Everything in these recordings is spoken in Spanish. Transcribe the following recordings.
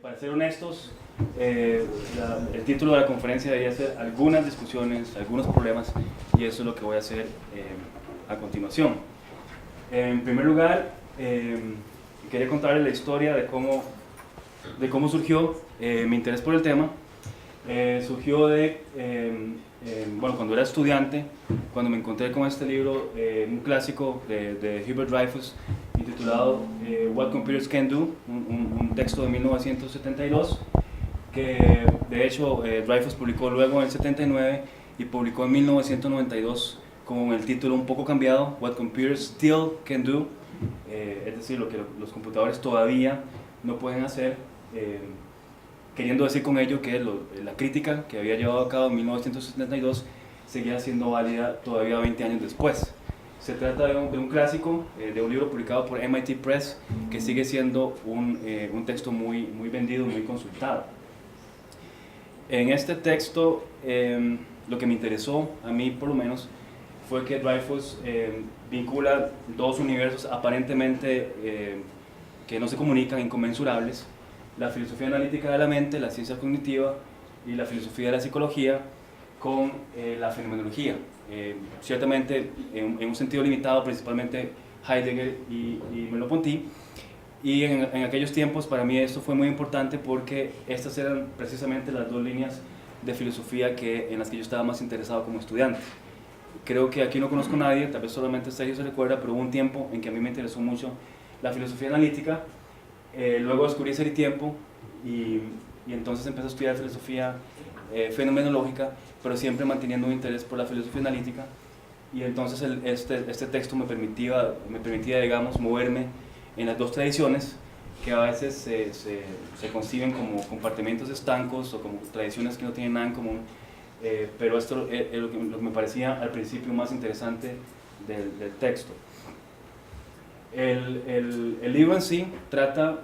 Para ser honestos, el título de la conferencia debería ser algunas discusiones, algunos problemas, y eso es lo que voy a hacer a continuación. En primer lugar, quería contarles la historia de cómo surgió mi interés por el tema. Surgió bueno, cuando era estudiante, cuando me encontré con este libro, un clásico de Hubert Dreyfus, titulado What Computers Can Do, un texto de 1972, que de hecho Dreyfus publicó luego en el 79 y publicó en 1992 con el título un poco cambiado, What Computers Still Can Do, es decir, lo que los computadores todavía no pueden hacer, queriendo decir con ello que la crítica que había llevado a cabo en 1972 seguía siendo válida todavía 20 años después. Se trata de un clásico, de un libro publicado por MIT Press, que sigue siendo un texto muy vendido, muy consultado. En este texto, lo que me interesó, a mí por lo menos, fue que Dreyfus vincula dos universos aparentemente que no se comunican, inconmensurables: la filosofía analítica de la mente, la ciencia cognitiva, y la filosofía de la psicología con la fenomenología. Ciertamente en un sentido limitado, principalmente Heidegger y Merleau-Ponty, y en aquellos tiempos para mí esto fue muy importante porque estas eran precisamente las dos líneas de filosofía en las que yo estaba más interesado como estudiante. Creo que aquí no conozco a nadie, tal vez solamente Sergio se recuerda, pero hubo un tiempo en que a mí me interesó mucho la filosofía analítica. Luego descubrí Ser y Tiempo y entonces empecé a estudiar filosofía fenomenológica, pero siempre manteniendo un interés por la filosofía analítica, y entonces este texto me permitía, digamos, moverme en las dos tradiciones que a veces se conciben como compartimentos estancos o como tradiciones que no tienen nada en común, pero esto es lo que me parecía al principio más interesante del texto. El libro en sí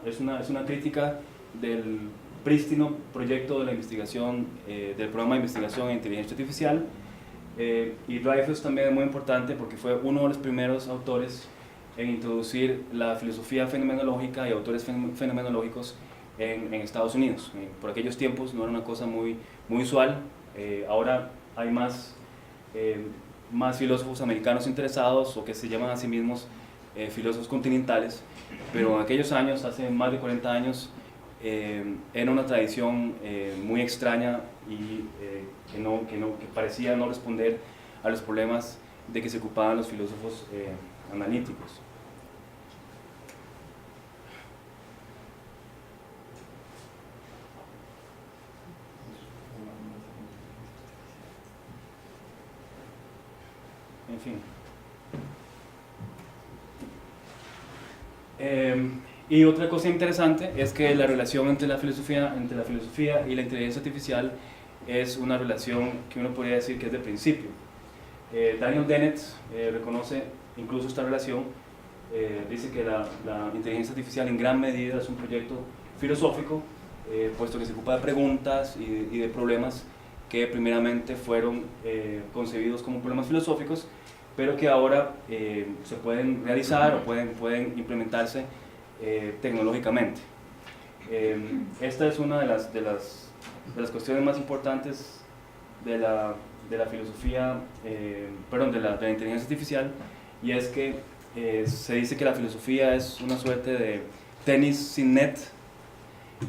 es una crítica del prístino proyecto de la investigación, del programa de investigación en inteligencia artificial, y Dreyfus también es muy importante porque fue uno de los primeros autores en introducir la filosofía fenomenológica y autores fenomenológicos en Estados Unidos. Por aquellos tiempos no era una cosa muy usual. Ahora hay más filósofos americanos interesados, o que se llaman a sí mismos filósofos continentales, pero en aquellos años, hace más de 40 años, era una tradición muy extraña y que parecía no responder a los problemas de que se ocupaban los filósofos analíticos. En fin. Y otra cosa interesante es que la relación entre la filosofía y la inteligencia artificial es una relación que uno podría decir que es de principio. Daniel Dennett reconoce incluso esta relación, dice que la inteligencia artificial en gran medida es un proyecto filosófico, puesto que se ocupa de preguntas y de problemas que primeramente fueron concebidos como problemas filosóficos, pero que ahora se pueden realizar o pueden implementarse tecnológicamente. Esta es una de las cuestiones más importantes de la filosofía, de la inteligencia artificial, y es que se dice que la filosofía es una suerte de tenis sin net,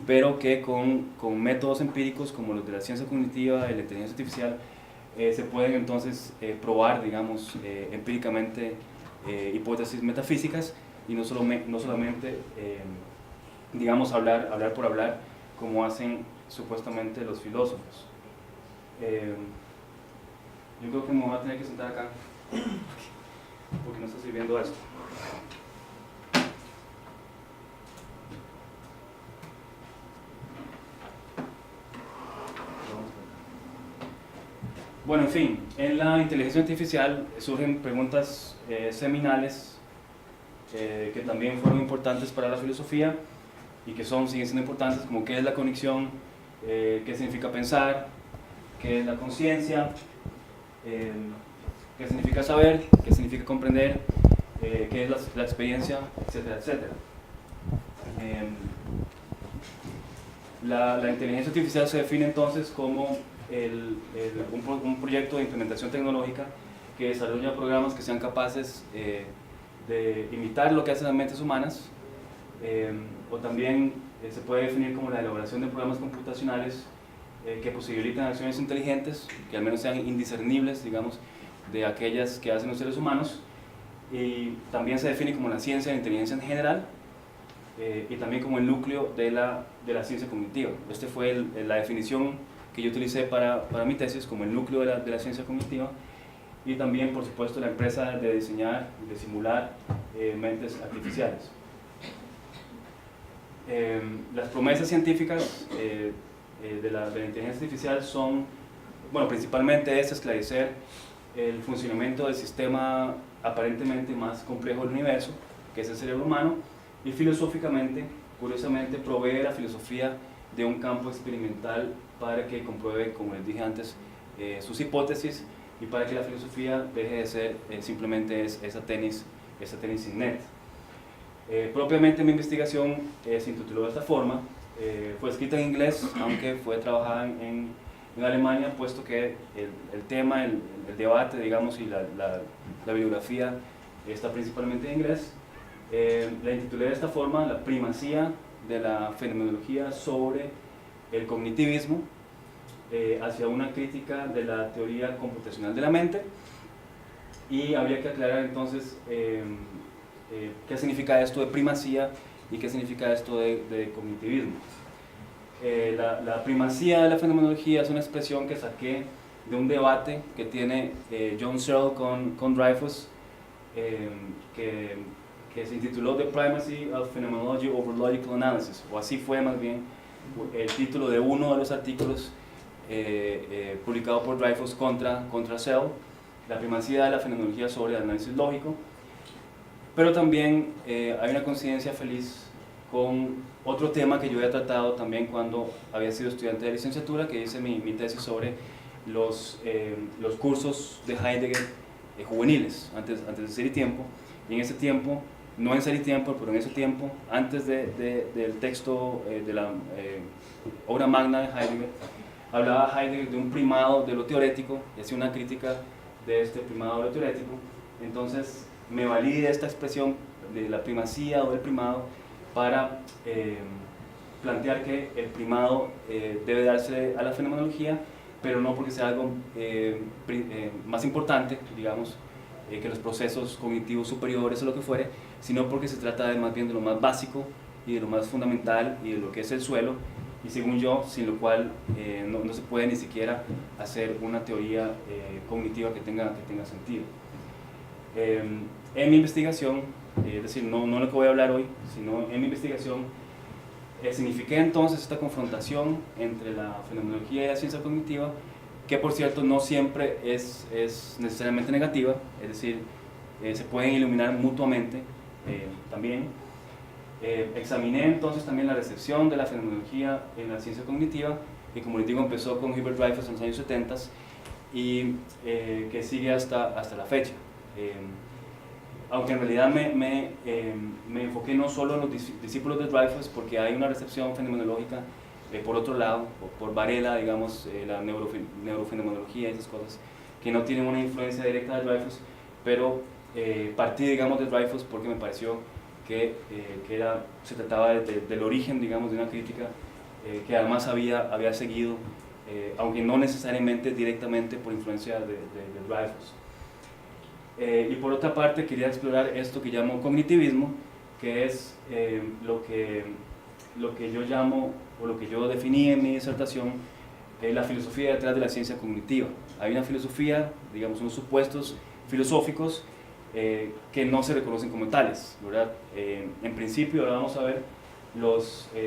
pero que con métodos empíricos como los de la ciencia cognitiva y la inteligencia artificial se pueden entonces probar, digamos, empíricamente hipótesis metafísicas, y no solamente digamos, hablar por hablar, como hacen supuestamente los filósofos. Yo creo que me voy a tener que sentar acá porque no está sirviendo esto. Bueno, en fin, en la inteligencia artificial surgen preguntas seminales que también fueron importantes para la filosofía y que siguen siendo importantes, como qué es la cognición, qué significa pensar, qué es la conciencia, qué significa saber, qué significa comprender, qué es la experiencia, etcétera, etcétera. La inteligencia artificial se define entonces como un proyecto de implementación tecnológica que desarrolla programas que sean capaces de imitar lo que hacen las mentes humanas, o también se puede definir como la elaboración de programas computacionales que posibilitan acciones inteligentes, que al menos sean indiscernibles, digamos, de aquellas que hacen los seres humanos. Y también se define como la ciencia de la inteligencia en general, y también como el núcleo de la ciencia cognitiva. Esta fue la definición que yo utilicé para mi tesis, como el núcleo de la ciencia cognitiva, y también, por supuesto, la empresa de diseñar y de simular mentes artificiales. Las promesas científicas de la inteligencia artificial son, bueno, principalmente es esclarecer el funcionamiento del sistema aparentemente más complejo del universo, que es el cerebro humano, y filosóficamente, curiosamente, provee la filosofía de un campo experimental para que compruebe, como les dije antes, sus hipótesis, y para que la filosofía deje de ser simplemente esa tenis sin net. Propiamente mi investigación se intituló de esta forma, fue escrita en inglés, aunque fue trabajada en Alemania, puesto que el tema, el debate, digamos, y la bibliografía está principalmente en inglés. La intitulé de esta forma: La primacía de la fenomenología sobre el cognitivismo, hacia una crítica de la teoría computacional de la mente. Y habría que aclarar entonces qué significa esto de primacía y qué significa esto de cognitivismo. La primacía de la fenomenología es una expresión que saqué de un debate que tiene John Searle con Dreyfus, que se intituló The Primacy of Phenomenology over Logical Analysis, o así fue más bien el título de uno de los artículos publicado por Dreyfus contra Searle, la primacía de la fenomenología sobre el análisis lógico. Pero también hay una coincidencia feliz con otro tema que yo había tratado también cuando había sido estudiante de licenciatura, que hice mi tesis sobre los cursos de Heidegger juveniles, antes de Ser y Tiempo. Y en ese tiempo, no en Ser y Tiempo, pero en ese tiempo, antes del texto de la obra magna de Heidegger, hablaba Heidegger de un primado de lo teorético, y hacía una crítica de este primado de lo teorético. Entonces me valí de esta expresión de la primacía o del primado para plantear que el primado debe darse a la fenomenología, pero no porque sea algo más importante, digamos, que los procesos cognitivos superiores o lo que fuere, sino porque se trata más bien de lo más básico y de lo más fundamental y de lo que es el suelo, y según yo, sin lo cual no se puede ni siquiera hacer una teoría cognitiva que tenga sentido. En mi investigación, es decir, no lo que voy a hablar hoy, sino en mi investigación, signifiqué entonces esta confrontación entre la fenomenología y la ciencia cognitiva, que por cierto no siempre es necesariamente negativa, es decir, se pueden iluminar mutuamente también. Examiné entonces también la recepción de la fenomenología en la ciencia cognitiva, que como les digo empezó con Hubert Dreyfus en los años 70 y que sigue hasta la fecha. Aunque en realidad me enfoqué no solo en los discípulos de Dreyfus, porque hay una recepción fenomenológica por otro lado, por Varela, digamos, la neurofenomenología y esas cosas, que no tienen una influencia directa de Dreyfus, pero partí, digamos, de Dreyfus porque me pareció que se trataba del origen, digamos, de una crítica que además había seguido, aunque no necesariamente directamente por influencia de Dreyfus. Y por otra parte quería explorar esto que llamo cognitivismo, que es lo que yo llamo, o lo que yo definí en mi disertación, la filosofía detrás de la ciencia cognitiva. Hay una filosofía, digamos, unos supuestos filosóficos que no se reconocen como tales, ¿verdad? En principio, ahora vamos a ver,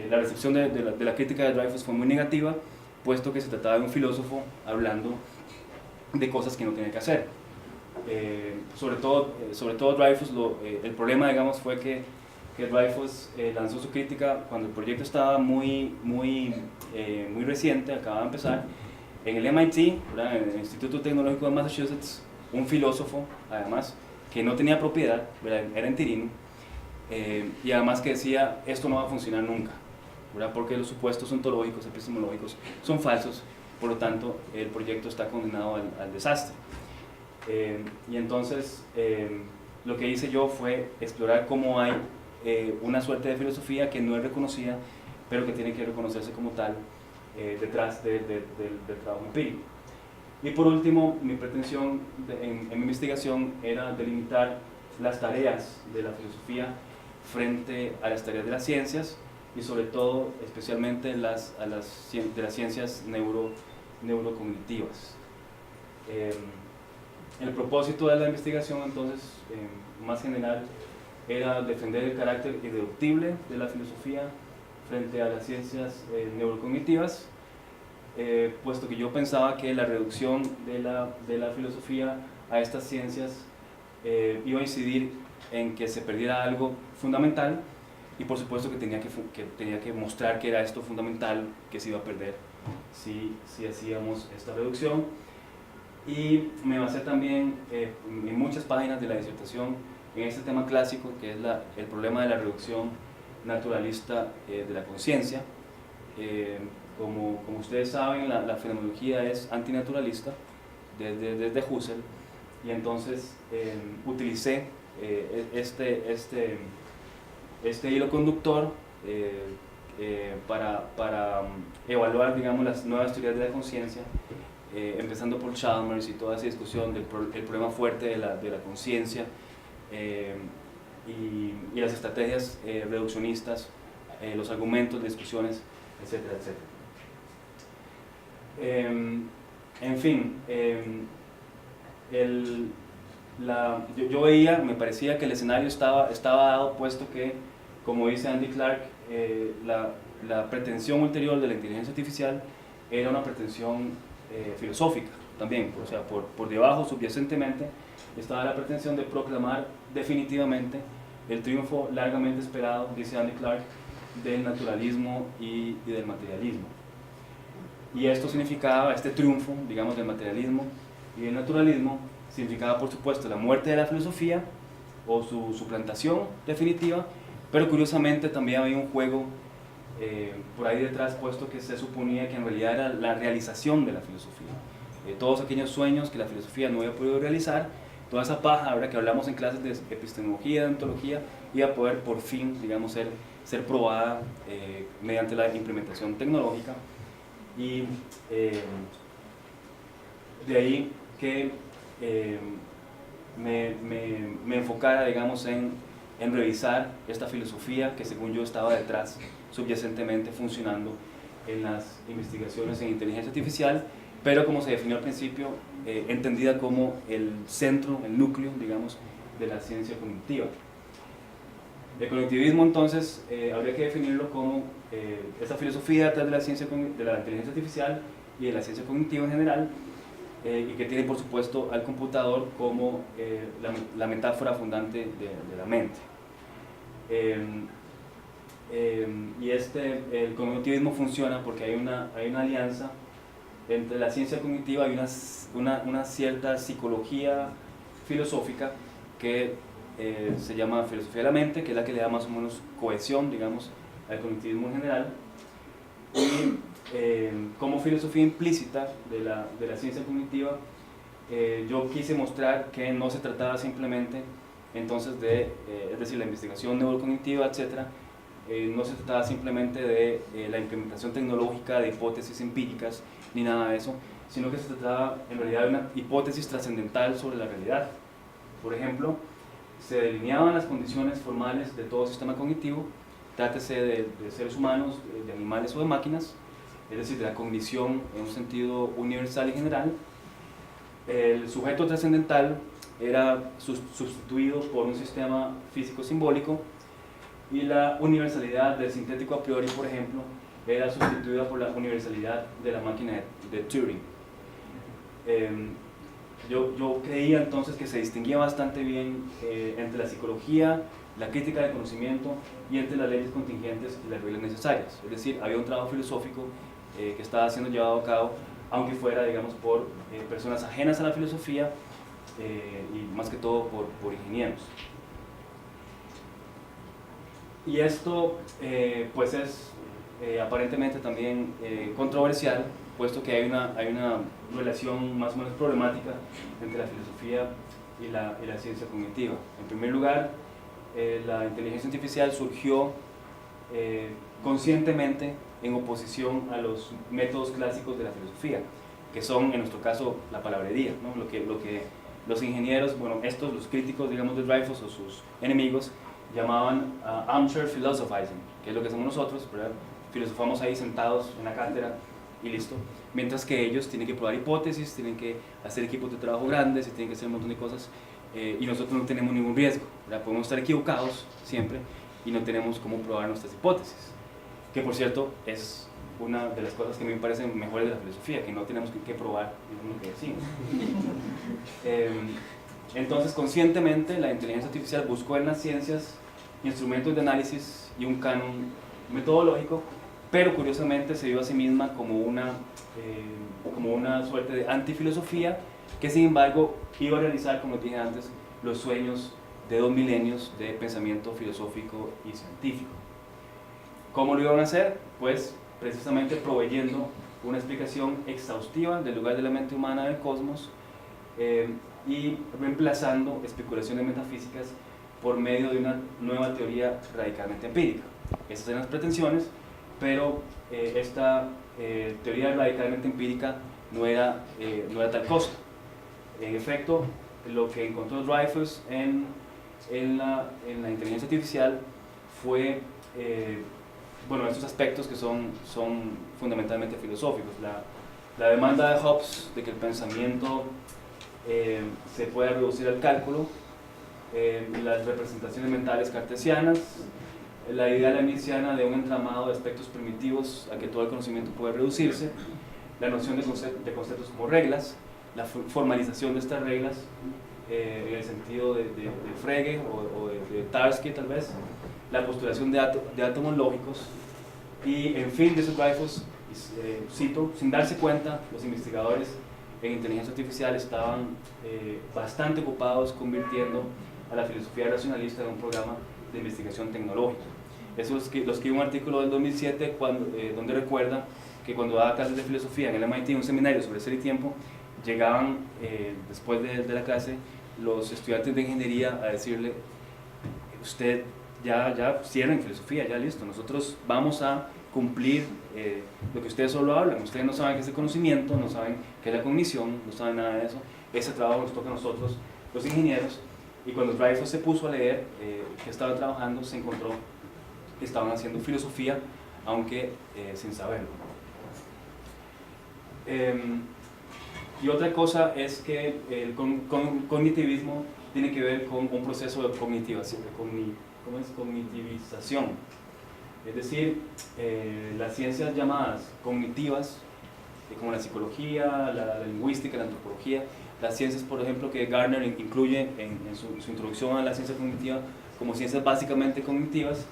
la recepción de la crítica de Dreyfus fue muy negativa, puesto que se trataba de un filósofo hablando de cosas que no tenía que hacer. Sobre todo Dreyfus, el problema, digamos, fue que Dreyfus lanzó su crítica cuando el proyecto estaba muy reciente, acababa de empezar, en el MIT, ¿verdad? En el Instituto Tecnológico de Massachusetts, un filósofo, además, que no tenía propiedad, ¿verdad? Era interino, y además que decía, esto no va a funcionar nunca, ¿verdad? Porque los supuestos ontológicos, epistemológicos, son falsos, por lo tanto el proyecto está condenado al desastre. Y entonces lo que hice yo fue explorar cómo hay una suerte de filosofía que no es reconocida, pero que tiene que reconocerse como tal detrás del trabajo empírico. Y por último, mi pretensión en mi investigación era delimitar las tareas de la filosofía frente a las tareas de las ciencias, y sobre todo, especialmente de las ciencias neurocognitivas. El propósito de la investigación, entonces, más general, era defender el carácter irreductible de la filosofía frente a las ciencias neurocognitivas, puesto que yo pensaba que la reducción de la filosofía a estas ciencias iba a incidir en que se perdiera algo fundamental, y por supuesto que tenía que mostrar que era esto fundamental que se iba a perder si hacíamos esta reducción. Y me basé también en muchas páginas de la disertación en este tema clásico, que es el problema de la reducción naturalista de la conciencia. Como ustedes saben, la fenomenología es antinaturalista desde Husserl, y entonces utilicé este hilo conductor para evaluar, digamos, las nuevas teorías de la conciencia, empezando por Chalmers y toda esa discusión del problema fuerte de la conciencia, y las estrategias reduccionistas, los argumentos, discusiones, etcétera, etcétera. En fin, yo veía, me parecía que el escenario estaba dado, puesto que, como dice Andy Clark, la pretensión ulterior de la inteligencia artificial era una pretensión filosófica también, o sea, por debajo, subyacentemente, estaba la pretensión de proclamar definitivamente el triunfo largamente esperado, dice Andy Clark, del naturalismo y del materialismo. Y esto significaba, este triunfo, digamos, del materialismo y del naturalismo, significaba, por supuesto, la muerte de la filosofía o su suplantación definitiva, pero curiosamente también había un juego por ahí detrás, puesto que se suponía que en realidad era la realización de la filosofía. Todos aquellos sueños que la filosofía no había podido realizar, toda esa paja, ahora que hablamos en clases de epistemología, de ontología, iba a poder por fin, digamos, ser probada mediante la implementación tecnológica. Y de ahí que me enfocara, digamos, en revisar esta filosofía que, según yo, estaba detrás, subyacentemente funcionando en las investigaciones en inteligencia artificial, pero, como se definió al principio, entendida como el centro, el núcleo, digamos, de la ciencia cognitiva. El cognitivismo, entonces, habría que definirlo como esa filosofía detrás de la inteligencia artificial y de la ciencia cognitiva en general, y que tiene, por supuesto, al computador como la metáfora fundante de la mente. Y el cognitivismo funciona porque hay una alianza entre la ciencia cognitiva y una cierta psicología filosófica que se llama filosofía de la mente, que es la que le da más o menos cohesión, digamos, al cognitivismo en general. Y como filosofía implícita de la ciencia cognitiva, yo quise mostrar que no se trataba simplemente entonces es decir, la investigación neurocognitiva, etcétera, no se trataba simplemente de la implementación tecnológica de hipótesis empíricas ni nada de eso, sino que se trataba en realidad de una hipótesis trascendental sobre la realidad. Por ejemplo, se delineaban las condiciones formales de todo sistema cognitivo, trátese de seres humanos, de animales o de máquinas, es decir, de la cognición en un sentido universal y general. El sujeto trascendental era sustituido por un sistema físico simbólico, y la universalidad del sintético a priori, por ejemplo, era sustituida por la universalidad de la máquina de Turing. Yo creía entonces que se distinguía bastante bien entre la psicología, la crítica del conocimiento, y entre las leyes contingentes y las reglas necesarias. Es decir, había un trabajo filosófico que estaba siendo llevado a cabo, aunque fuera, digamos, por personas ajenas a la filosofía, y más que todo por ingenieros. Y esto pues es aparentemente también controversial, puesto que hay una relación más o menos problemática entre la filosofía y la ciencia cognitiva. En primer lugar, la inteligencia artificial surgió conscientemente en oposición a los métodos clásicos de la filosofía, que son, en nuestro caso, la palabrería, ¿no? Lo que los ingenieros, bueno, los críticos, digamos, de Dreyfus o sus enemigos, llamaban armchair philosophizing, que es lo que hacemos nosotros, ¿verdad? Filosofamos ahí sentados en la cátedra y listo, mientras que ellos tienen que probar hipótesis, tienen que hacer equipos de trabajo grandes y tienen que hacer un montón de cosas, y nosotros no tenemos ningún riesgo, ¿verdad? Podemos estar equivocados siempre y no tenemos cómo probar nuestras hipótesis, que por cierto es una de las cosas que a mí me parecen mejores de la filosofía, que no tenemos que probar lo que decimos. Entonces, conscientemente, la inteligencia artificial buscó en las ciencias instrumentos de análisis y un canon metodológico, pero curiosamente se vio a sí misma como una suerte de antifilosofía, que sin embargo iba a realizar, como dije antes, los sueños de 2 milenios de pensamiento filosófico y científico. ¿Cómo lo iban a hacer? Pues precisamente proveyendo una explicación exhaustiva del lugar de la mente humana del cosmos, y reemplazando especulaciones metafísicas por medio de una nueva teoría radicalmente empírica. Esas eran las pretensiones, pero esta teoría radicalmente empírica no era tal cosa. En efecto, lo que encontró Dreyfus en la inteligencia artificial fue estos aspectos que son fundamentalmente filosóficos. La demanda de Hobbes de que el pensamiento se pueda reducir al cálculo, las representaciones mentales cartesianas, la idea leibniziana de un entramado de aspectos primitivos a que todo el conocimiento puede reducirse, la noción de conceptos como reglas, la formalización de estas reglas en el sentido de Frege o de Tarski tal vez, la postulación de átomos lógicos, y en fin, de esos Dreyfus, cito, sin darse cuenta, los investigadores en inteligencia artificial estaban bastante ocupados convirtiendo a la filosofía racionalista en un programa de investigación tecnológica. Eso lo escribe un artículo del 2007 donde recuerda que cuando daba clases de filosofía en el MIT, un seminario sobre ser y tiempo, llegaban después de la clase los estudiantes de ingeniería a decirle: usted ya cierren filosofía, ya listo, nosotros vamos a cumplir lo que ustedes solo hablan, ustedes no saben qué es el conocimiento, no saben qué es la cognición, no saben nada de eso, ese trabajo nos toca a nosotros, los ingenieros. Y cuando Dreyfus se puso a leer que estaban trabajando, se encontró que estaban haciendo filosofía, aunque sin saberlo. Y otra cosa es que el cognitivismo tiene que ver con un proceso de cognitivización. Es decir, las ciencias llamadas cognitivas, como la psicología, la lingüística, la antropología, las ciencias, por ejemplo, que Gardner incluye en su introducción a la ciencia cognitiva como ciencias básicamente cognitivas,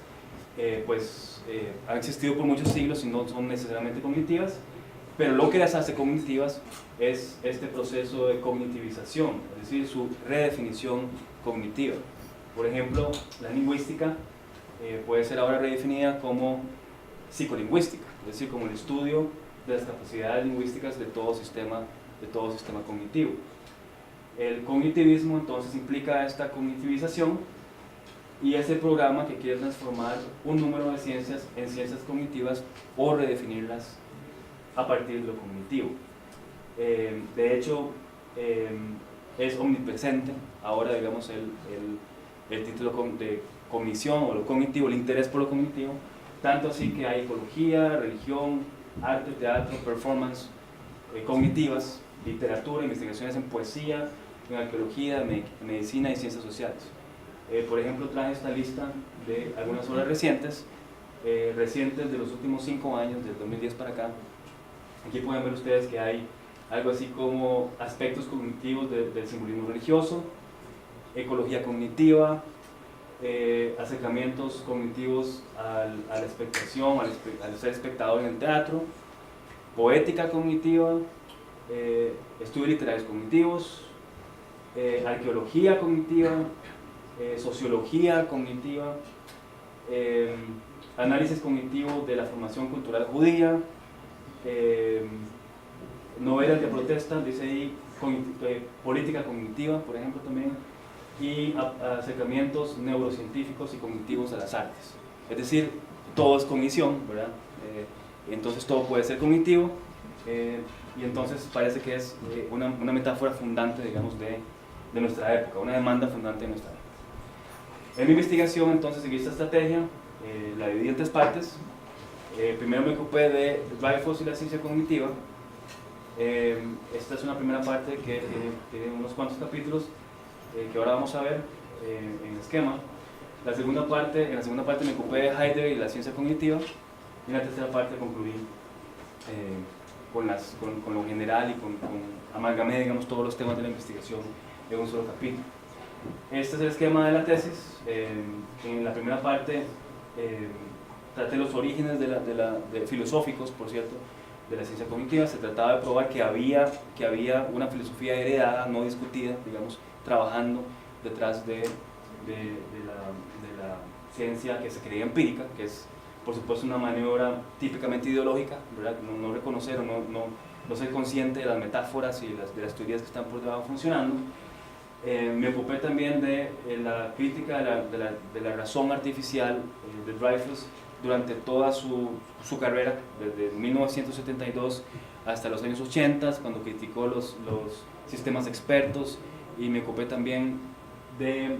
han existido por muchos siglos y no son necesariamente cognitivas, pero lo que las hace cognitivas es este proceso de cognitivización, es decir, su redefinición cognitiva. Por ejemplo, la lingüística puede ser ahora redefinida como psicolingüística, es decir, como el estudio de las capacidades lingüísticas de todo sistema cognitivo. El cognitivismo entonces implica esta cognitivización y es el programa que quiere transformar un número de ciencias en ciencias cognitivas o redefinirlas a partir de lo cognitivo. De hecho, es omnipresente ahora, digamos, el título de cognición o lo cognitivo, el interés por lo cognitivo, tanto así que hay ecología, religión, arte, teatro, performance, cognitivas, literatura, investigaciones en poesía, en arqueología, medicina y ciencias sociales. Por ejemplo, traje esta lista de algunas obras recientes de los últimos 5 años, del 2010 para acá. Aquí pueden ver ustedes que hay algo así como aspectos cognitivos del simbolismo religioso, ecología cognitiva, acercamientos cognitivos a la expectación, al ser espectador en el teatro, poética cognitiva, estudios literarios cognitivos, arqueología cognitiva, sociología cognitiva, análisis cognitivo de la formación cultural judía, novelas de protesta, dice ahí, política cognitiva, por ejemplo, también, y acercamientos neurocientíficos y cognitivos a las artes. Es decir, todo es cognición, ¿verdad? Entonces todo puede ser cognitivo, y entonces parece que es una metáfora fundante, digamos, de nuestra época, una demanda fundante de nuestra época. En mi investigación, entonces, seguí esta estrategia, la dividí en tres partes. Primero me ocupé de Dreyfus y la ciencia cognitiva. Esta es una primera parte que tiene unos cuantos capítulos que ahora vamos a ver en el esquema. En la segunda parte me ocupé de Heidegger y la ciencia cognitiva, y en la tercera parte concluí con lo general y amalgamé, digamos, todos los temas de la investigación en un solo capítulo. Este es el esquema de la tesis. En la primera parte traté los orígenes filosóficos, por cierto, de la ciencia cognitiva. Se trataba de probar que había una filosofía heredada, no discutida, digamos, trabajando detrás de la ciencia que se creía empírica, que es, por supuesto, una maniobra típicamente ideológica, ¿verdad? No reconocer o no ser consciente de las metáforas y de las teorías que están por debajo funcionando. Me ocupé también de la crítica de la razón artificial de Dreyfus durante toda su carrera, desde 1972 hasta los años 80, cuando criticó los sistemas expertos, y me ocupé también de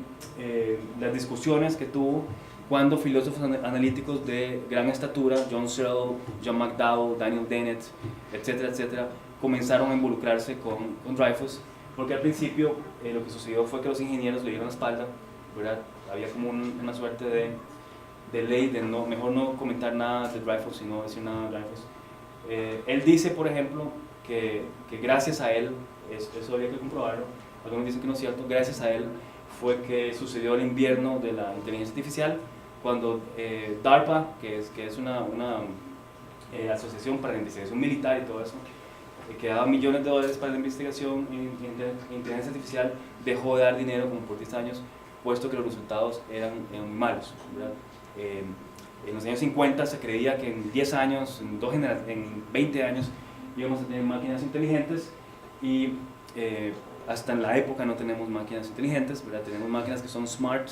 las discusiones que tuvo cuando filósofos analíticos de gran estatura, John Searle, John McDowell, Daniel Dennett, etcétera, etcétera, comenzaron a involucrarse con Dreyfus, porque al principio lo que sucedió fue que los ingenieros le dieron la espalda, ¿verdad? Había como una suerte de ley de mejor no comentar nada de Dreyfus y no decir nada de Dreyfus. Él dice, por ejemplo, que gracias a él, eso había que comprobarlo, algunos dicen que no es cierto, gracias a él fue que sucedió el invierno de la inteligencia artificial, cuando DARPA, que es una asociación para la investigación militar y todo eso, que daba millones de dólares para la investigación en inteligencia artificial, dejó de dar dinero como por 10 años, puesto que los resultados eran muy malos, ¿verdad? En los años 50 se creía que en 10 años, en 20 años, íbamos a tener máquinas inteligentes, y hasta en la época no tenemos máquinas inteligentes, ¿verdad? Tenemos máquinas que son smart,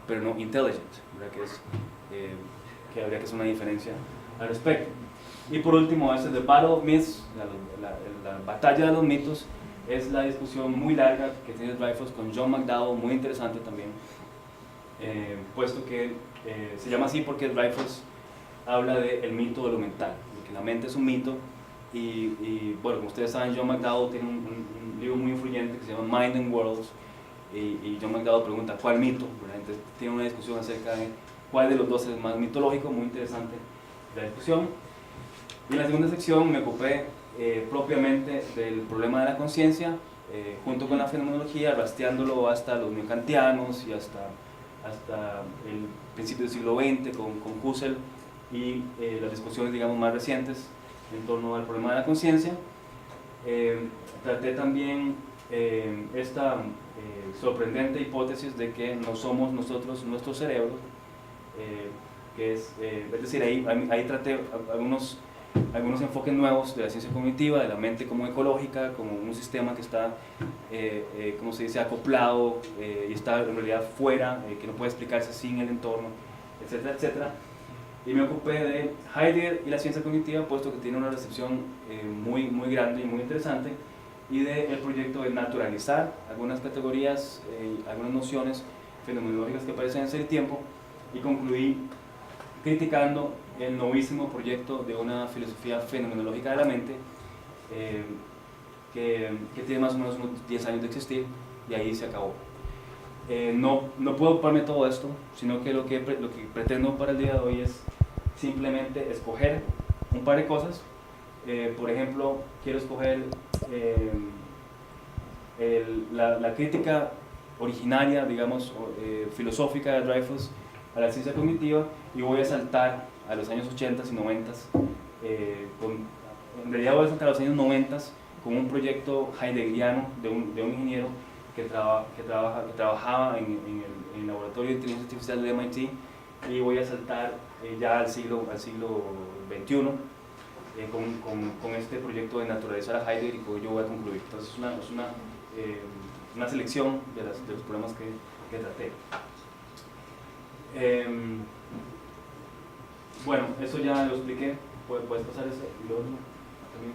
pero no intelligent, ¿verdad? Que habría que hacer una diferencia al respecto. Y por último, The Battle of Myths, la batalla de los mitos, es la discusión muy larga que tiene Dreyfus con John McDowell, muy interesante también, puesto que se llama así porque Dreyfus habla del mito de lo mental, de que la mente es un mito, y bueno, como ustedes saben, John McDowell tiene un libro muy influyente que se llama Mind and Worlds, y John McDowell pregunta ¿cuál mito? Entonces tiene una discusión acerca de cuál de los dos es más mitológico, muy interesante la discusión. Y en la segunda sección me ocupé propiamente del problema de la conciencia, junto con la fenomenología, rastreándolo hasta los neocantianos y hasta el principio del siglo XX con Husserl, y las discusiones, digamos, más recientes en torno al problema de la conciencia. Traté también esta sorprendente hipótesis de que no somos nosotros nuestro cerebro, es decir, ahí traté algunos enfoques nuevos de la ciencia cognitiva, de la mente como ecológica, como un sistema que está, como se dice, acoplado y está en realidad fuera, que no puede explicarse sin el entorno, etcétera, etcétera. Y me ocupé de Heidegger y la ciencia cognitiva, puesto que tiene una recepción muy grande y muy interesante, y del proyecto de naturalizar algunas categorías, algunas nociones fenomenológicas que aparecen en ese tiempo, y concluí criticando el novísimo proyecto de una filosofía fenomenológica de la mente, que tiene más o menos unos 10 años de existir, y ahí se acabó. No puedo ocuparme de todo esto, sino que lo que pretendo para el día de hoy es simplemente escoger un par de cosas. Por ejemplo, quiero escoger la crítica originaria, digamos, filosófica de Dreyfus a la ciencia cognitiva, y voy a saltar a los años 80 y 90, en realidad voy a saltar a los años 90 con un proyecto heideggeriano de un ingeniero que trabajaba en el laboratorio de inteligencia artificial del MIT, y voy a saltar ya al siglo XXI con este proyecto de naturalizar a Heidegger, y yo voy a concluir. Entonces es una selección de los problemas que traté. Bueno, eso ya lo expliqué. ¿Puedes pasar ese y lo otro también?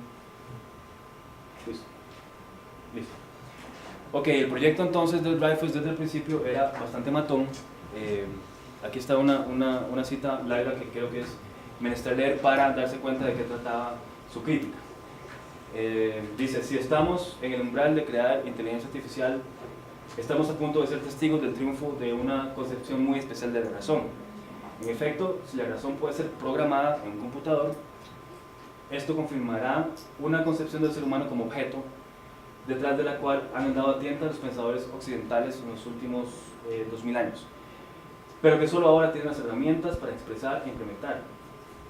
Listo. Ok, el proyecto entonces de Dreyfus desde el principio era bastante matón. Aquí está una cita larga que creo que es menester leer para darse cuenta de qué trataba su crítica. Dice: si estamos en el umbral de crear inteligencia artificial, estamos a punto de ser testigos del triunfo de una concepción muy especial de la razón. En efecto, si la razón puede ser programada en un computador, esto confirmará una concepción del ser humano como objeto, detrás de la cual han andado a tientas los pensadores occidentales en los últimos 2000 años, pero que solo ahora tienen las herramientas para expresar e implementar.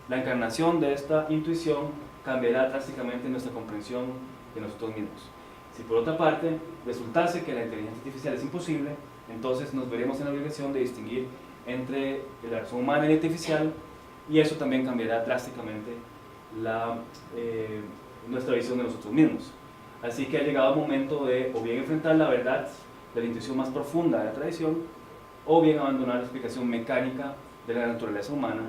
La encarnación de esta intuición cambiará drásticamente nuestra comprensión de nosotros mismos. Si por otra parte resultase que la inteligencia artificial es imposible, entonces nos veremos en la obligación de distinguir entre la razón humana y la artificial, y eso también cambiará drásticamente nuestra visión de nosotros mismos. Así que ha llegado el momento de o bien enfrentar la verdad de la intuición más profunda de la tradición, o bien abandonar la explicación mecánica de la naturaleza humana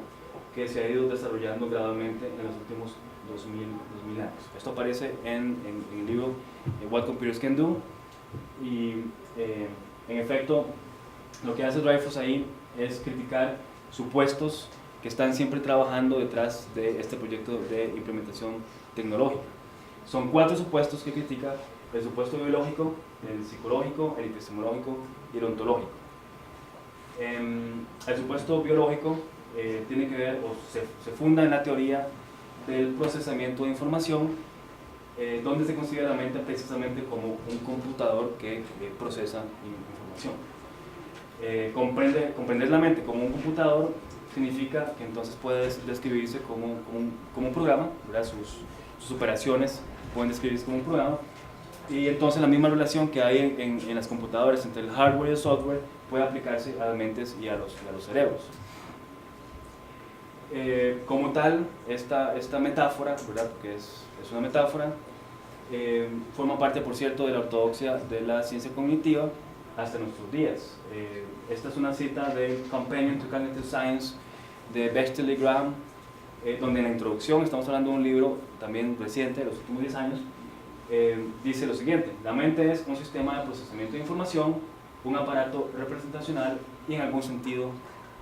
que se ha ido desarrollando gradualmente en los últimos 2000 años. Esto aparece en el libro What Computers Can Do, y en efecto lo que hace Dreyfus ahí es criticar supuestos que están siempre trabajando detrás de este proyecto de implementación tecnológica. Son 4 supuestos que critica: el supuesto biológico, el psicológico, el epistemológico y el ontológico. El supuesto biológico tiene que ver, o se funda en la teoría del procesamiento de información, donde se considera la mente precisamente como un computador que procesa información. Comprender la mente como un computador significa que entonces puede describirse como un programa, ¿verdad? Sus operaciones pueden describirse como un programa, y entonces la misma relación que hay en las computadoras entre el hardware y el software puede aplicarse a las mentes y a los cerebros. Como tal, esta metáfora, ¿verdad? Porque es una metáfora, forma parte, por cierto, de la ortodoxia de la ciencia cognitiva hasta nuestros días. Esta es una cita del Companion to Cognitive Science de Bexley y Graham, donde en la introducción, estamos hablando de un libro también reciente, de los últimos 10 años, dice lo siguiente: la mente es un sistema de procesamiento de información, un aparato representacional y en algún sentido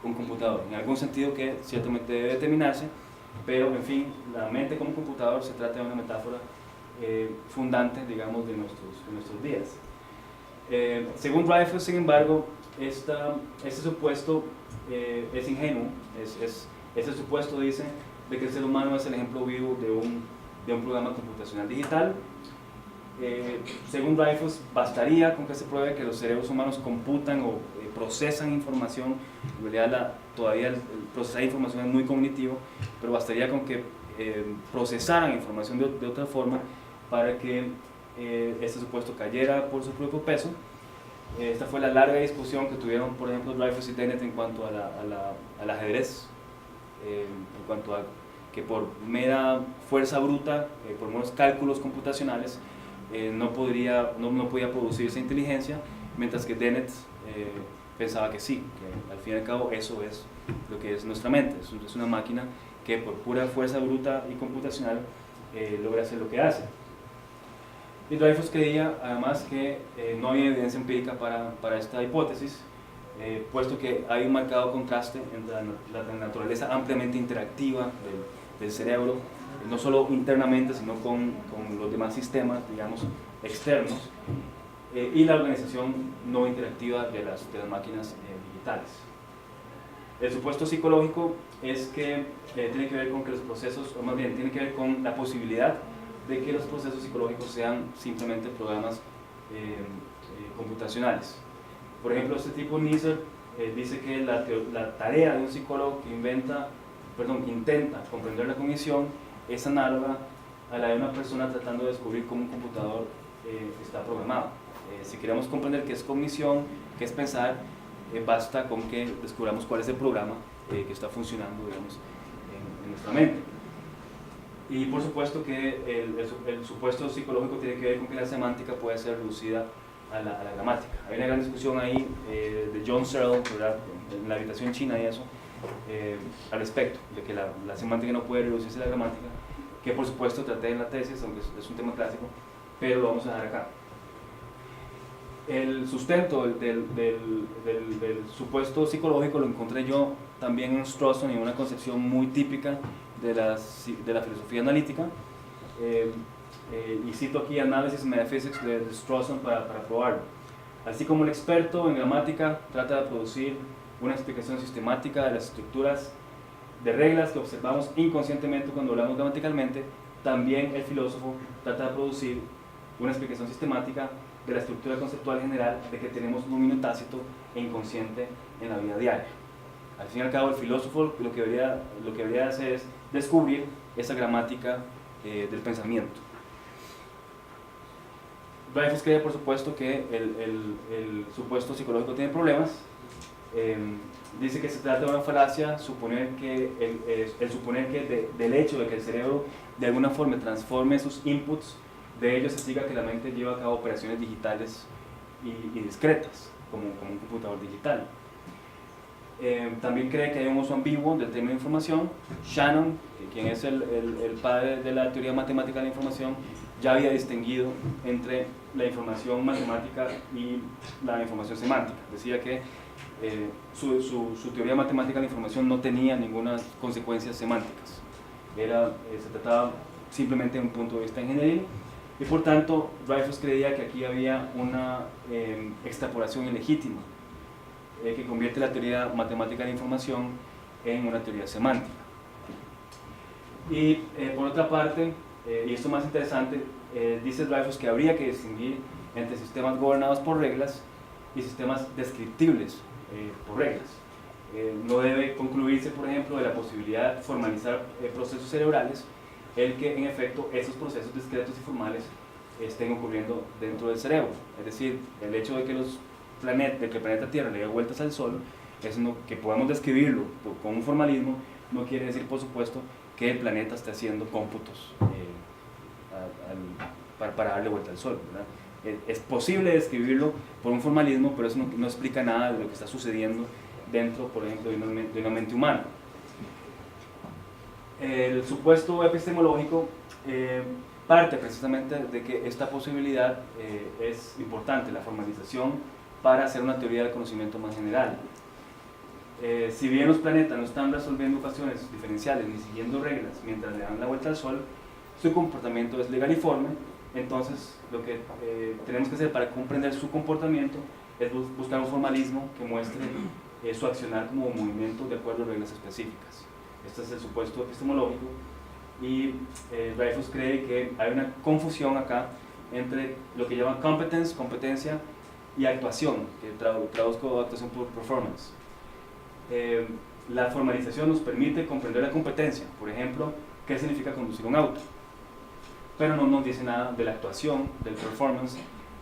un computador. En algún sentido que ciertamente debe determinarse, pero en fin, la mente como computador se trata de una metáfora fundante, digamos, de nuestros días. Según Dreyfus, sin embargo, este supuesto es ingenuo. Ese supuesto dice de que el ser humano es el ejemplo vivo de un programa computacional digital. Según Dreyfus, bastaría con que se pruebe que los cerebros humanos computan o procesan información. En realidad todavía el procesar información es muy cognitivo, pero bastaría con que procesaran información de otra forma para que este supuesto cayera por su propio peso. Esta fue la larga discusión que tuvieron, por ejemplo, Dreyfus y Dennett en cuanto al ajedrez, en cuanto a que por mera fuerza bruta, por meros cálculos computacionales, no podía producirse inteligencia, mientras que Dennett pensaba que sí, que al fin y al cabo eso es lo que es nuestra mente, es una máquina que por pura fuerza bruta y computacional logra hacer lo que hace. Y Dreyfus creía además que no había evidencia empírica para esta hipótesis, puesto que hay un marcado contraste entre la naturaleza ampliamente interactiva del cerebro, no solo internamente, sino con los demás sistemas, digamos, externos, y la organización no interactiva de las máquinas digitales. El supuesto psicológico es que tiene que ver con que los procesos, o más bien, tiene que ver con la posibilidad de que los procesos psicológicos sean simplemente programas computacionales. Por ejemplo, este tipo Nisser dice que la tarea de un psicólogo que intenta comprender la cognición es análoga a la de una persona tratando de descubrir cómo un computador está programado. Si queremos comprender qué es cognición, qué es pensar, basta con que descubramos cuál es el programa que está funcionando, digamos, en nuestra mente. Y por supuesto que el supuesto psicológico tiene que ver con que la semántica puede ser reducida a la gramática. Hay una gran discusión ahí de John Searle, ¿verdad?, en la habitación china y eso, al respecto, de que la semántica no puede reducirse a la gramática, que por supuesto traté en la tesis, aunque es un tema clásico, pero lo vamos a dejar acá. El sustento del supuesto psicológico lo encontré yo también en Strawson, en una concepción muy típica de la filosofía analítica, y cito aquí Analysis and Metaphysics de Strawson para probarlo. Así como el experto en gramática trata de producir una explicación sistemática de las estructuras de reglas que observamos inconscientemente cuando hablamos gramaticalmente, también el filósofo trata de producir una explicación sistemática de la estructura conceptual general de que tenemos un dominio tácito e inconsciente en la vida diaria. Al fin y al cabo, el filósofo lo que debería hacer es descubrir esa gramática del pensamiento. Dreyfus cree, por supuesto, que el supuesto psicológico tiene problemas. Dice que se trata de una falacia suponer que suponer que del hecho de que el cerebro de alguna forma transforme sus inputs, de ello se siga que la mente lleva a cabo operaciones digitales y discretas, como un computador digital. También cree que hay un uso ambiguo del término información. Shannon, quien es el padre de la teoría matemática de la información, ya había distinguido entre la información matemática y la información semántica. Decía que su teoría matemática de la información no tenía ninguna consecuencias semánticas. Se trataba simplemente de un punto de vista ingenieril, y por tanto Dreyfus creía que aquí había una extrapolación ilegítima que convierte la teoría matemática de la información en una teoría semántica. Y por otra parte, y esto más interesante, dice Dreyfus que habría que distinguir entre sistemas gobernados por reglas y sistemas descriptibles por reglas. No debe concluirse, por ejemplo, de la posibilidad de formalizar procesos cerebrales, el que en efecto esos procesos discretos y formales estén ocurriendo dentro del cerebro. Es decir, el hecho de que el planeta Tierra le dé vueltas al Sol, que podamos describirlo con un formalismo, no quiere decir, por supuesto, que el planeta esté haciendo cómputos para darle vuelta al Sol, ¿verdad? Es posible describirlo por un formalismo, pero eso no explica nada de lo que está sucediendo dentro, por ejemplo, de una mente humana. El supuesto epistemológico parte precisamente de que esta posibilidad es importante, la formalización, para hacer una teoría del conocimiento más general. Si bien los planetas no están resolviendo ecuaciones diferenciales ni siguiendo reglas mientras le dan la vuelta al Sol, su comportamiento es legaliforme. Entonces lo que tenemos que hacer para comprender su comportamiento es buscar un formalismo que muestre su accionar como movimiento de acuerdo a reglas específicas. Este es el supuesto epistemológico, y Dreyfus cree que hay una confusión acá entre lo que llaman competence, competencia, y actuación, que traduzco actuación por performance. La formalización nos permite comprender la competencia, por ejemplo, qué significa conducir un auto, pero no nos dice nada de la actuación, del performance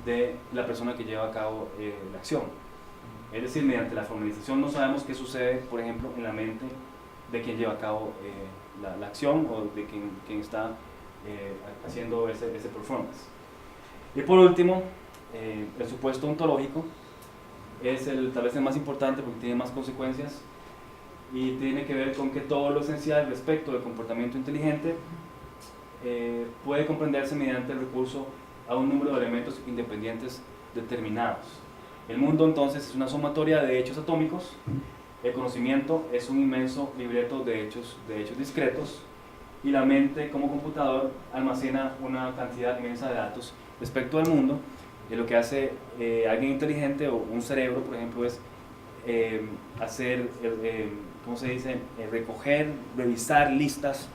de la persona que lleva a cabo la acción. Es decir, mediante la formalización no sabemos qué sucede, por ejemplo, en la mente de quien lleva a cabo la acción, o de quien está haciendo ese performance. Y por último, el supuesto ontológico es tal vez el más importante porque tiene más consecuencias, y tiene que ver con que todo lo esencial respecto del comportamiento inteligente puede comprenderse mediante el recurso a un número de elementos independientes determinados. El mundo entonces es una sumatoria de hechos atómicos. El conocimiento es un inmenso libreto de hechos discretos, y la mente como computador almacena una cantidad inmensa de datos respecto al mundo. Lo que hace alguien inteligente, o un cerebro, por ejemplo, es hacer, ¿cómo se dice?, recoger, revisar listas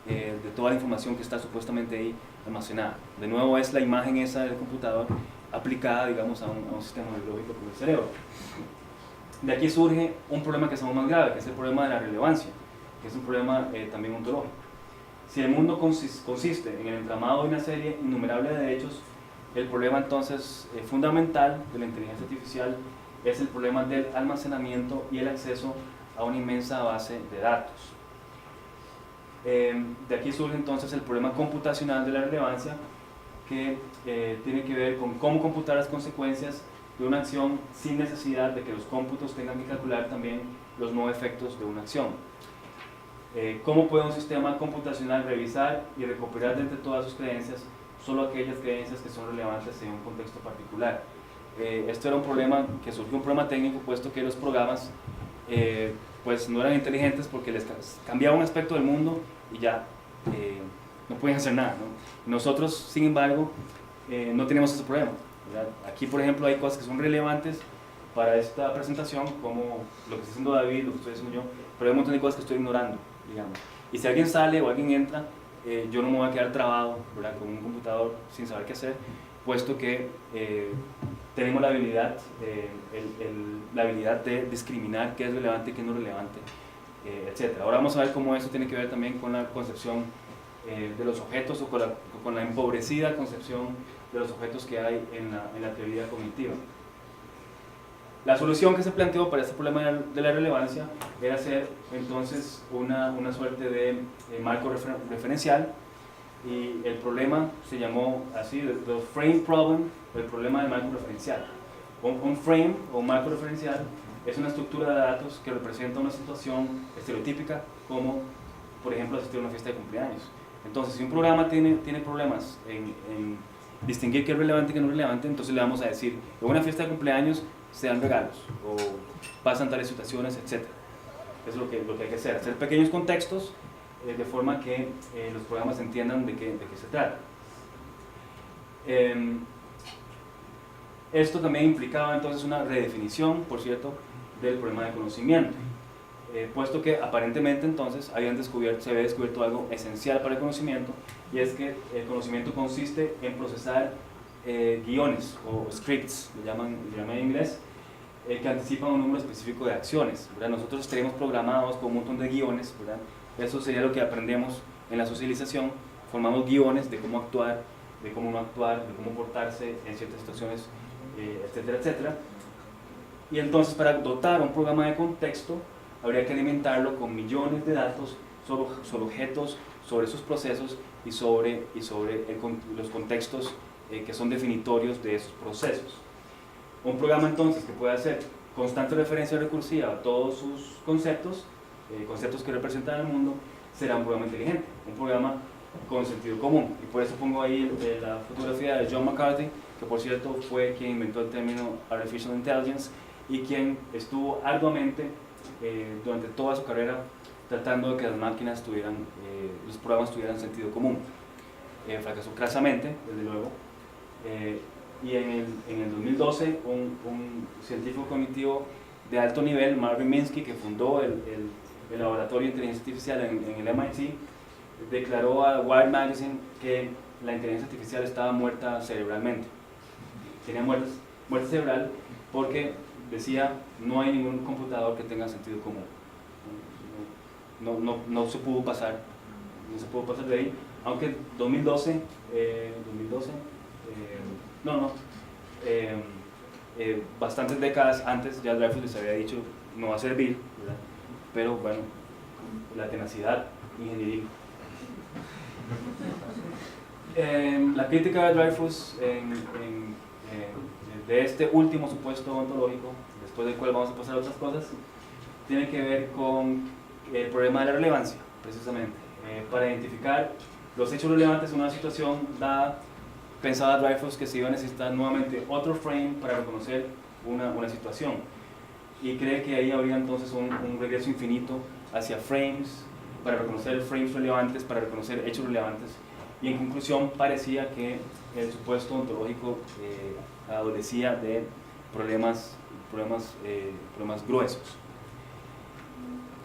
de toda la información que está supuestamente ahí almacenada. De nuevo es la imagen esa del computador aplicada, digamos, a un sistema neurológico como el cerebro. De aquí surge un problema que es aún más grave, que es el problema de la relevancia, que es un problema también ontológico. Si el mundo consiste en el entramado de una serie innumerable de hechos, el problema entonces fundamental de la inteligencia artificial es el problema del almacenamiento y el acceso a una inmensa base de datos. De aquí surge entonces el problema computacional de la relevancia, que tiene que ver con cómo computar las consecuencias de una acción sin necesidad de que los cómputos tengan que calcular también los no efectos de una acción. ¿Cómo puede un sistema computacional revisar y recopilar de entre todas sus creencias solo aquellas creencias que son relevantes en un contexto particular? Esto era un problema que surgió, un problema técnico, puesto que los programas pues no eran inteligentes porque les cambiaba un aspecto del mundo y ya no pueden hacer nada, ¿no? Nosotros, sin embargo, no tenemos ese problema, ¿verdad? Aquí, por ejemplo, hay cosas que son relevantes para esta presentación, como lo que está haciendo David, lo que estoy haciendo yo, pero hay un montón de cosas que estoy ignorando, digamos. Y si alguien sale o alguien entra, yo no me voy a quedar trabado, ¿verdad?, con un computador sin saber qué hacer, puesto que tenemos la habilidad, la habilidad de discriminar qué es relevante y qué no es relevante, etc. Ahora vamos a ver cómo eso tiene que ver también con la concepción de los objetos, o con la empobrecida concepción de los objetos que hay en la teoría cognitiva. La solución que se planteó para este problema de la relevancia era hacer entonces una suerte de marco referencial, y el problema se llamó así, the frame problem, el problema del marco referencial. Un frame o un marco referencial es una estructura de datos que representa una situación estereotípica, como por ejemplo asistir a una fiesta de cumpleaños. Entonces, si un programa tiene problemas en distinguir qué es relevante y qué no es relevante, entonces le vamos a decir, en una fiesta de cumpleaños se dan regalos, o pasan tales situaciones, etc. Es lo que hay que hacer pequeños contextos, de forma que los programas entiendan de qué se trata. Esto también implicaba entonces una redefinición, por cierto, del problema de conocimiento, puesto que aparentemente entonces se había descubierto algo esencial para el conocimiento, y es que el conocimiento consiste en procesar guiones o scripts, le llaman en inglés, que anticipan un número específico de acciones, ¿verdad? Nosotros tenemos programados con un montón de guiones, ¿verdad? Eso sería lo que aprendemos en la socialización. Formamos guiones de cómo actuar, de cómo no actuar, de cómo portarse en ciertas situaciones, etcétera, etcétera. Y entonces, para dotar un programa de contexto, habría que alimentarlo con millones de datos sobre objetos, sobre sus procesos y sobre los contextos que son definitorios de esos procesos. Un programa entonces que puede hacer constante referencia recursiva a todos sus conceptos, conceptos que representan el mundo, será un programa inteligente, un programa con sentido común. Y por eso pongo ahí la fotografía de John McCarthy, que por cierto fue quien inventó el término Artificial Intelligence y quien estuvo arduamente durante toda su carrera tratando de que las máquinas los programas tuvieran sentido común. Fracasó crasamente, desde luego. Y en el 2012, un científico cognitivo de alto nivel, Marvin Minsky, que fundó el laboratorio de inteligencia artificial en el MIT, declaró a Wired Magazine que la inteligencia artificial estaba muerta cerebralmente. Tenía muerte cerebral porque decía, no hay ningún computador que tenga sentido común. No se pudo pasar de ahí, aunque 2012 bastantes décadas antes ya Dreyfus les había dicho no va a servir, ¿verdad? Pero bueno, la tenacidad ingenieril. La crítica de Dreyfus de este último supuesto ontológico, después del cual vamos a pasar a otras cosas, tiene que ver con el problema de la relevancia, precisamente. Para identificar los hechos relevantes en una situación dada, pensaba Dreyfus que se iba a necesitar nuevamente otro frame para reconocer una situación, y cree que ahí habría entonces un regreso infinito hacia frames, para reconocer frames relevantes, para reconocer hechos relevantes, y en conclusión parecía que el supuesto ontológico adolecía de problemas gruesos.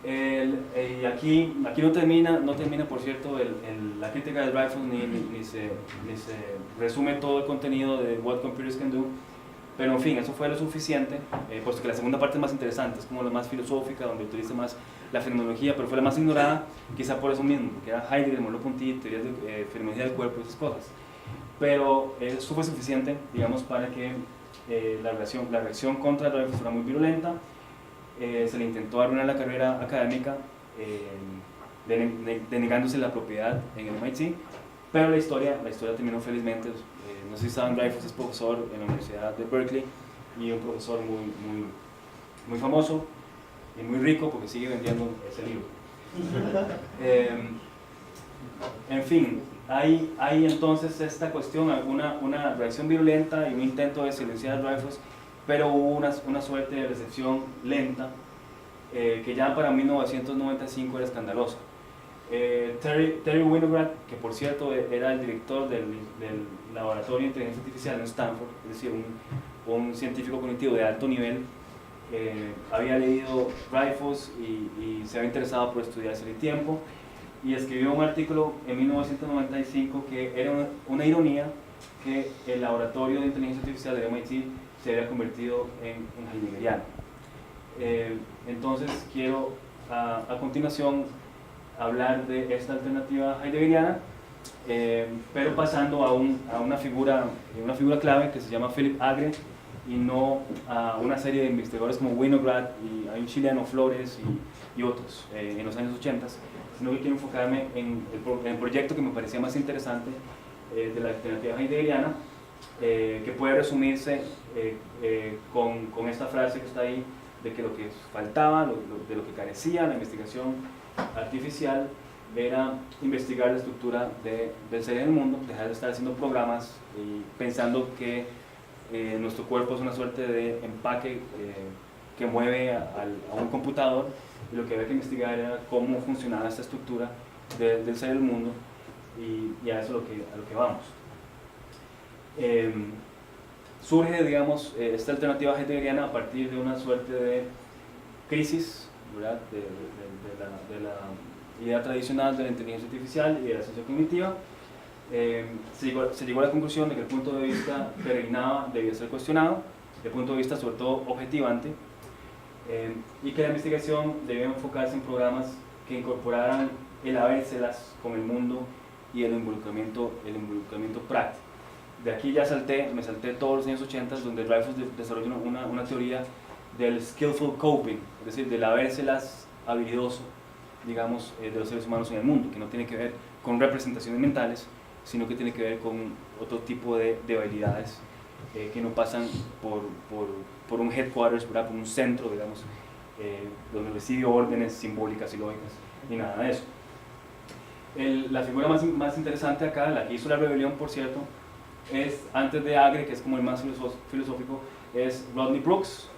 Y aquí no termina por cierto la crítica de Dreyfus, ni se resume todo el contenido de What Computers Can Do, pero en fin, eso fue lo suficiente, puesto que la segunda parte es más interesante, es como la más filosófica, donde utiliza más la fenomenología, pero fue la más ignorada, quizá por eso mismo, porque era Heidegger, Merleau-Ponty, teorías de fenomenología del cuerpo y esas cosas. Pero eso fue suficiente, digamos, para que la reacción contra Dreyfus fuera muy virulenta. se le intentó arruinar la carrera académica, denegándose la propiedad en el MIT, pero la historia terminó felizmente. No sé si saben, Dreyfus es profesor en la Universidad de Berkeley y un profesor muy famoso y muy rico porque sigue vendiendo ese libro. En fin, hay entonces esta cuestión, una reacción virulenta y un intento de silenciar a Dreyfus, pero hubo una suerte de recepción lenta que ya para 1995 era escandalosa. Terry Winograd, que por cierto era el director del Laboratorio de Inteligencia Artificial en Stanford, es decir, un científico cognitivo de alto nivel, había leído Dreyfus y se había interesado por estudiar hace tiempo, y escribió un artículo en 1995 que era una ironía que el Laboratorio de Inteligencia Artificial de MIT se había convertido en heideggeriano. Entonces quiero a continuación hablar de esta alternativa heideggeriana, pero pasando a una figura clave que se llama Philip Agre, y no a una serie de investigadores como Winograd, y hay un chileno, Flores, y otros en los años 80, sino que quiero enfocarme en el proyecto que me parecía más interesante de la alternativa heideggeriana, que puede resumirse con esta frase que está ahí, de que lo que faltaba, de lo que carecía la investigación artificial, era investigar la estructura del ser en el mundo, dejar de estar haciendo programas y pensando que nuestro cuerpo es una suerte de empaque que mueve a un computador, y lo que había que investigar era cómo funcionaba esta estructura del ser en el mundo, y a eso a lo que vamos. Surge, digamos, esta alternativa heideggeriana a partir de una suerte de crisis, ¿verdad?, de la idea tradicional de la inteligencia artificial y de la ciencia cognitiva. Se llegó a la conclusión de que el punto de vista que reinaba debía ser cuestionado, el punto de vista sobre todo objetivante, y que la investigación debía enfocarse en programas que incorporaran el habérselas con el mundo y el involucramiento práctico. De aquí ya me salté todos los años 80, donde Dreyfus desarrolló una teoría del skillful coping, es decir, del habérselas habilidoso, digamos, de los seres humanos en el mundo, que no tiene que ver con representaciones mentales, sino que tiene que ver con otro tipo de habilidades que no pasan por un headquarters, ¿verdad?, por un centro, digamos, donde recibe órdenes simbólicas y lógicas, ni nada de eso. La figura más interesante acá, la que hizo la rebelión, por cierto, es, antes de Agre, que es como el más filosófico, es Rodney Brooks.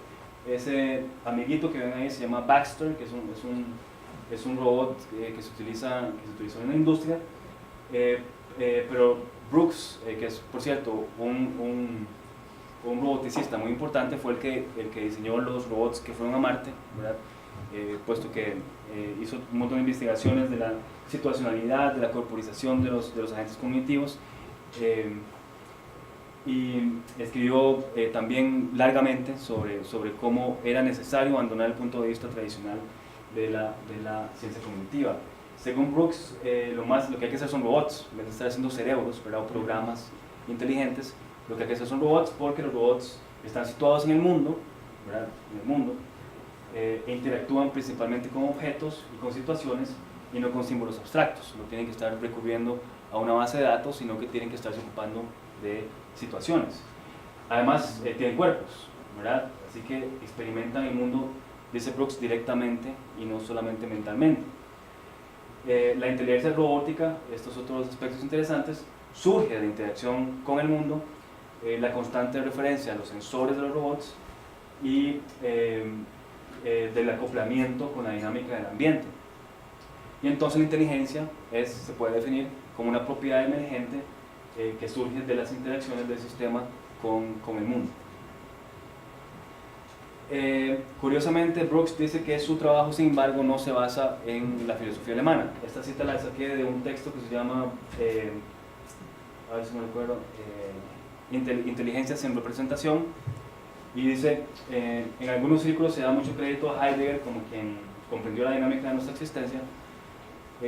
Ese amiguito que ven ahí se llama Baxter, que es un robot que se utilizó en la industria, pero Brooks, que es por cierto un roboticista muy importante, fue el que diseñó los robots que fueron a Marte, ¿verdad? Puesto que hizo un montón de investigaciones de la situacionalidad, de la corporización de los agentes cognitivos, y escribió también largamente sobre cómo era necesario abandonar el punto de vista tradicional de la ciencia cognitiva. Según Brooks, lo que hay que hacer son robots, en vez de estar haciendo cerebros, ¿verdad?, o programas inteligentes. Lo que hay que hacer son robots, porque los robots están situados en el mundo, ¿verdad?, e interactúan principalmente con objetos y con situaciones, y no con símbolos abstractos. No tienen que estar recurriendo a una base de datos, sino que tienen que estarse ocupando de situaciones. Además, tienen cuerpos, ¿verdad?, así que experimentan el mundo, dice Brooks, directamente y no solamente mentalmente. La inteligencia robótica, estos otros aspectos interesantes, surge de la interacción con el mundo, la constante referencia a los sensores de los robots y del acoplamiento con la dinámica del ambiente. Y entonces la inteligencia se puede definir como una propiedad emergente que surge de las interacciones del sistema con el mundo. Curiosamente, Brooks dice que su trabajo, sin embargo, no se basa en la filosofía alemana. Esta cita la saqué de un texto que se llama, a ver si me recuerdo, Inteligencia sin representación, y dice, en algunos círculos se da mucho crédito a Heidegger como quien comprendió la dinámica de nuestra existencia.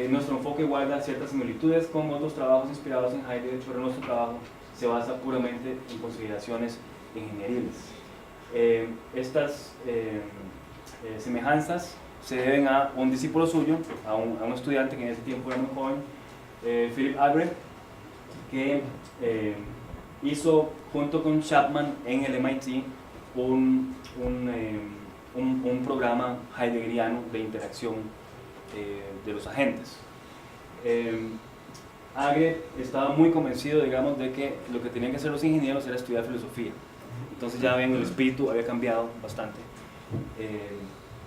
Nuestro enfoque guarda ciertas similitudes con otros trabajos inspirados en Heidegger, pero nuestro trabajo se basa puramente en consideraciones ingenieriles. Estas semejanzas se deben a un discípulo suyo, a un estudiante que en ese tiempo era muy joven, Philip Agre, que hizo junto con Chapman en el MIT un programa heideggeriano de interacción de los agentes. Agre estaba muy convencido, digamos, de que lo que tenían que hacer los ingenieros era estudiar filosofía. Entonces ya ven, el espíritu había cambiado bastante,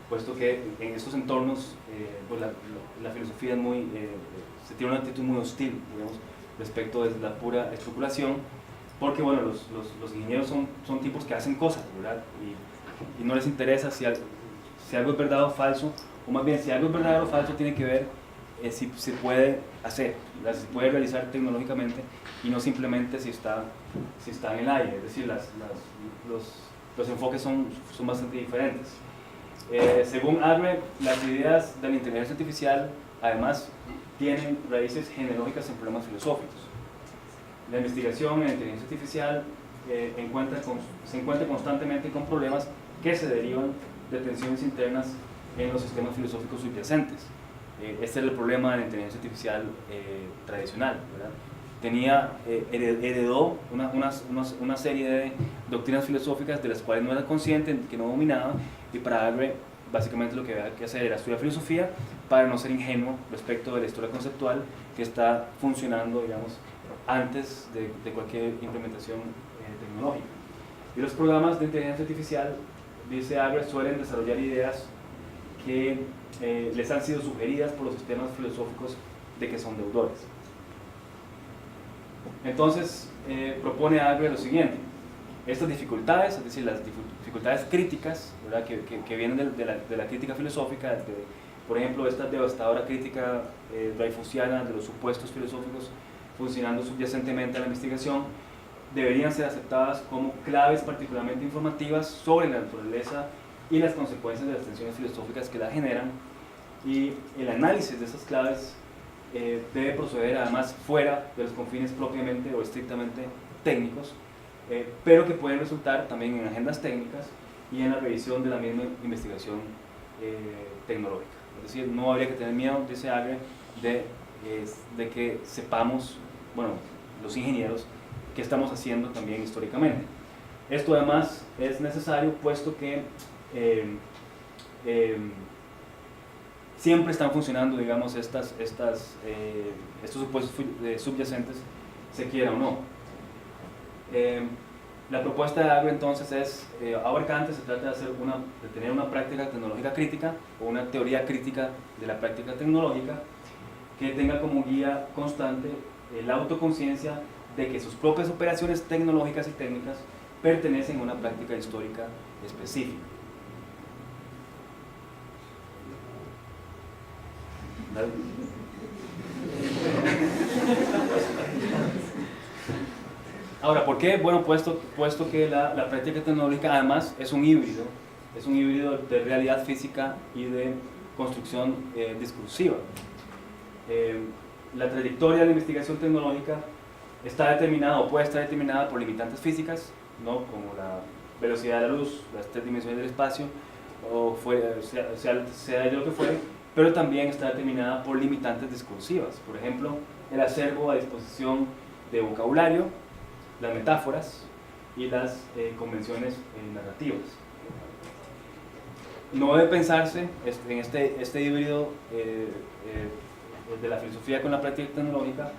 puesto que en estos entornos pues la filosofía es muy, se tiene una actitud muy hostil, digamos, respecto de la pura especulación, porque bueno, los ingenieros son tipos que hacen cosas, ¿verdad? Y no les interesa si algo es verdad o falso, o más bien si algo es verdadero o falso tiene que ver si se puede hacer, se puede realizar tecnológicamente y no simplemente si está en el aire, es decir, los enfoques son bastante diferentes. Según Agre, las ideas de la inteligencia artificial además tienen raíces genealógicas en problemas filosóficos. La investigación en la inteligencia artificial se encuentra constantemente con problemas que se derivan de tensiones internas en los sistemas filosóficos subyacentes. Este era el problema de la inteligencia artificial tradicional, ¿verdad? Heredó una serie de doctrinas filosóficas de las cuales no era consciente, que no dominaba, y para Agre básicamente lo que había que hacer era estudiar filosofía para no ser ingenuo respecto de la historia conceptual que está funcionando, digamos, antes de cualquier implementación tecnológica. Y los programas de inteligencia artificial, dice Agre, suelen desarrollar ideas que les han sido sugeridas por los sistemas filosóficos de que son deudores. Entonces, propone Agre lo siguiente: estas dificultades, es decir, las dificultades críticas, ¿verdad? Que vienen de la crítica filosófica, por ejemplo, esta devastadora crítica dreyfusiana de los supuestos filosóficos funcionando subyacentemente a la investigación, deberían ser aceptadas como claves particularmente informativas sobre la naturaleza y las consecuencias de las tensiones filosóficas que la generan, y el análisis de esas claves debe proceder además fuera de los confines propiamente o estrictamente técnicos, pero que pueden resultar también en agendas técnicas y en la revisión de la misma investigación tecnológica. Es decir, no habría que tener miedo, dice Agre, de que sepamos, bueno, los ingenieros, qué estamos haciendo también históricamente. Esto además es necesario, puesto que siempre están funcionando, digamos, estos supuestos subyacentes, se quiera o no. La propuesta de Agre entonces es, abarcante, se trata de tener una práctica tecnológica crítica o una teoría crítica de la práctica tecnológica que tenga como guía constante la autoconciencia de que sus propias operaciones tecnológicas y técnicas pertenecen a una práctica histórica específica. Ahora, ¿por qué? Bueno, puesto que la práctica tecnológica además es un híbrido de realidad física y de construcción discursiva. La trayectoria de la investigación tecnológica está determinada o puede estar determinada por limitantes físicas, ¿no? Como la velocidad de la luz, las 3 dimensiones del espacio, o sea de lo que fuere, pero también está determinada por limitantes discursivas. Por ejemplo, el acervo a disposición de vocabulario, las metáforas y las convenciones narrativas. No debe pensarse en este híbrido de la filosofía con la práctica tecnológica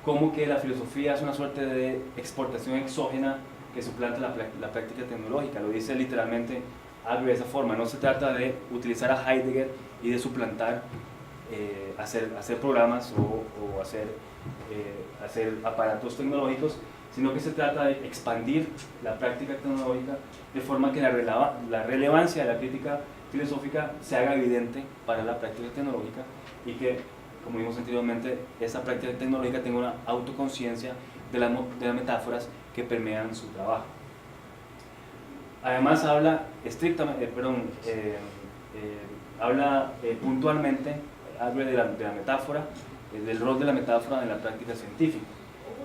como que la filosofía es una suerte de exportación exógena que suplanta la práctica tecnológica. Lo dice literalmente Agre de esa forma. No se trata de utilizar a Heidegger y de suplantar, hacer programas o hacer aparatos tecnológicos, sino que se trata de expandir la práctica tecnológica de forma que la relevancia de la crítica filosófica se haga evidente para la práctica tecnológica y que, como vimos anteriormente, esa práctica tecnológica tenga una autoconciencia de las metáforas que permean su trabajo. Además habla puntualmente de la metáfora, del rol de la metáfora en la práctica científica.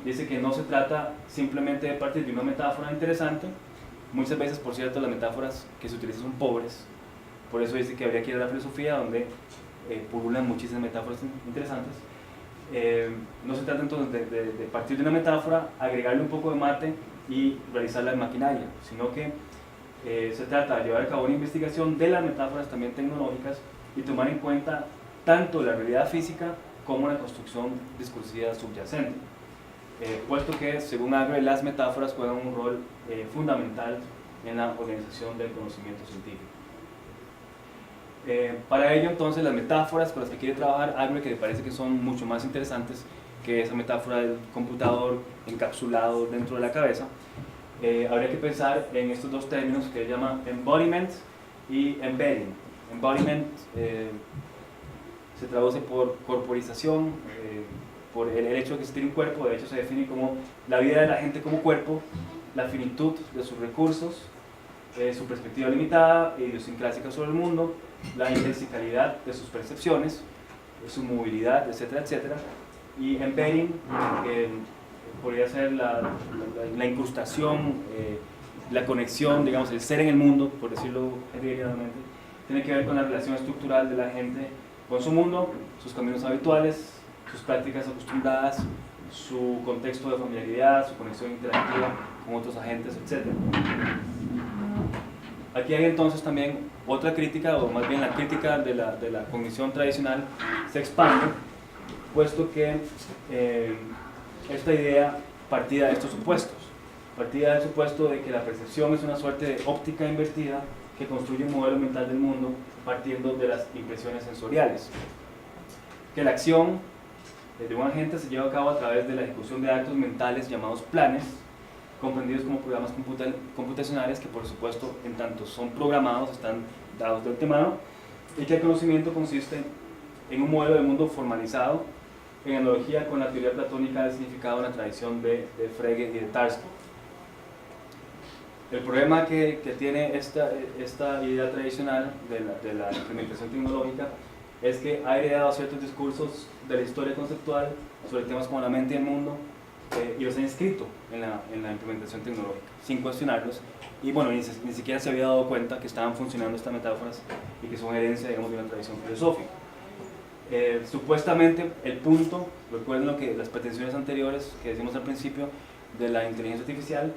Dice que no se trata simplemente de partir de una metáfora interesante. Muchas veces, por cierto, las metáforas que se utilizan son pobres, Por eso dice que habría que ir a la filosofía, donde pululan muchísimas metáforas interesantes. No se trata entonces de partir de una metáfora, agregarle un poco de mate y realizarla en maquinaria, sino que se trata de llevar a cabo una investigación de las metáforas también tecnológicas y tomar en cuenta tanto la realidad física como la construcción discursiva subyacente, puesto que, según Agre, las metáforas juegan un rol fundamental en la organización del conocimiento científico. Para ello, entonces, las metáforas con las que quiere trabajar Agre, que le parece que son mucho más interesantes que esa metáfora del computador encapsulado dentro de la cabeza, habría que pensar en estos dos términos que él llama embodiment y embedding. Embodiment se traduce por corporización, por el hecho de que se tiene un cuerpo. De hecho se define como la vida de la gente como cuerpo, la finitud de sus recursos, su perspectiva limitada e idiosincrásica sobre el mundo, la indexicalidad de sus percepciones, su movilidad, etcétera, etcétera. Y embedding podría ser la incrustación, la conexión, digamos, el ser en el mundo, por decirlo generalmente. Tiene que ver con la relación estructural de la gente con su mundo, sus caminos habituales, sus prácticas acostumbradas, su contexto de familiaridad, su conexión interactiva con otros agentes, etc. Aquí hay entonces también otra crítica, o más bien la crítica de la cognición tradicional se expande, puesto que esta idea partía de estos supuestos. Partía del supuesto de que la percepción es una suerte de óptica invertida que construye un modelo mental del mundo partiendo de las impresiones sensoriales. Que la acción de un agente se lleva a cabo a través de la ejecución de actos mentales llamados planes, comprendidos como programas computacionales que, por supuesto, en tanto son programados, están dados de antemano, y que el conocimiento consiste en un modelo de mundo formalizado en analogía con la teoría platónica del significado en la tradición de Frege y de Tarski. El problema que tiene esta idea tradicional de la implementación tecnológica es que ha heredado ciertos discursos de la historia conceptual sobre temas como la mente y el mundo, y los ha inscrito en la implementación tecnológica, sin cuestionarlos, y bueno, ni siquiera se había dado cuenta que estaban funcionando estas metáforas y que son herencia, digamos, de una tradición filosófica. Supuestamente el punto, recuerden las pretensiones anteriores que decimos al principio de la inteligencia artificial,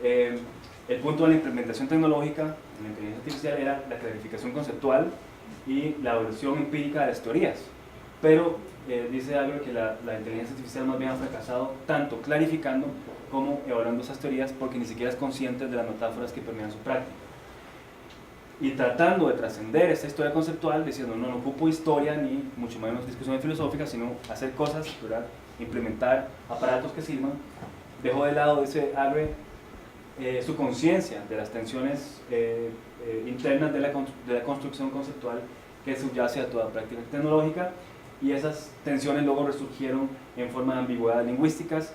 el punto de la implementación tecnológica en la inteligencia artificial era la clarificación conceptual y la evaluación empírica de las teorías, pero dice algo que la inteligencia artificial más bien ha fracasado tanto clarificando como evaluando esas teorías, porque ni siquiera es consciente de las metáforas que permean su práctica. Y tratando de trascender esta historia conceptual, diciendo no ocupo historia ni mucho menos discusiones filosóficas, sino hacer cosas, ¿verdad? Implementar aparatos que sirvan, dejó de lado, dice Agre, su conciencia de las tensiones internas de la construcción conceptual que subyace a toda práctica tecnológica, y esas tensiones luego resurgieron en forma de ambigüedades lingüísticas,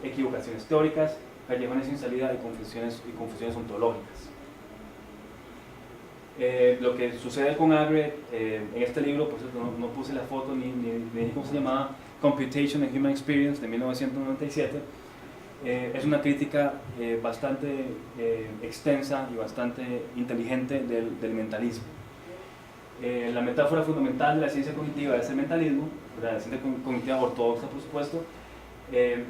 equivocaciones teóricas, callejones sin salida y confusiones ontológicas. Lo que sucede con Agre en este libro, por cierto, no puse la foto ni cómo se llamaba, Computation and Human Experience, de 1997, es una crítica bastante extensa y bastante inteligente del mentalismo. La metáfora fundamental de la ciencia cognitiva es el mentalismo, la ciencia cognitiva ortodoxa, por supuesto,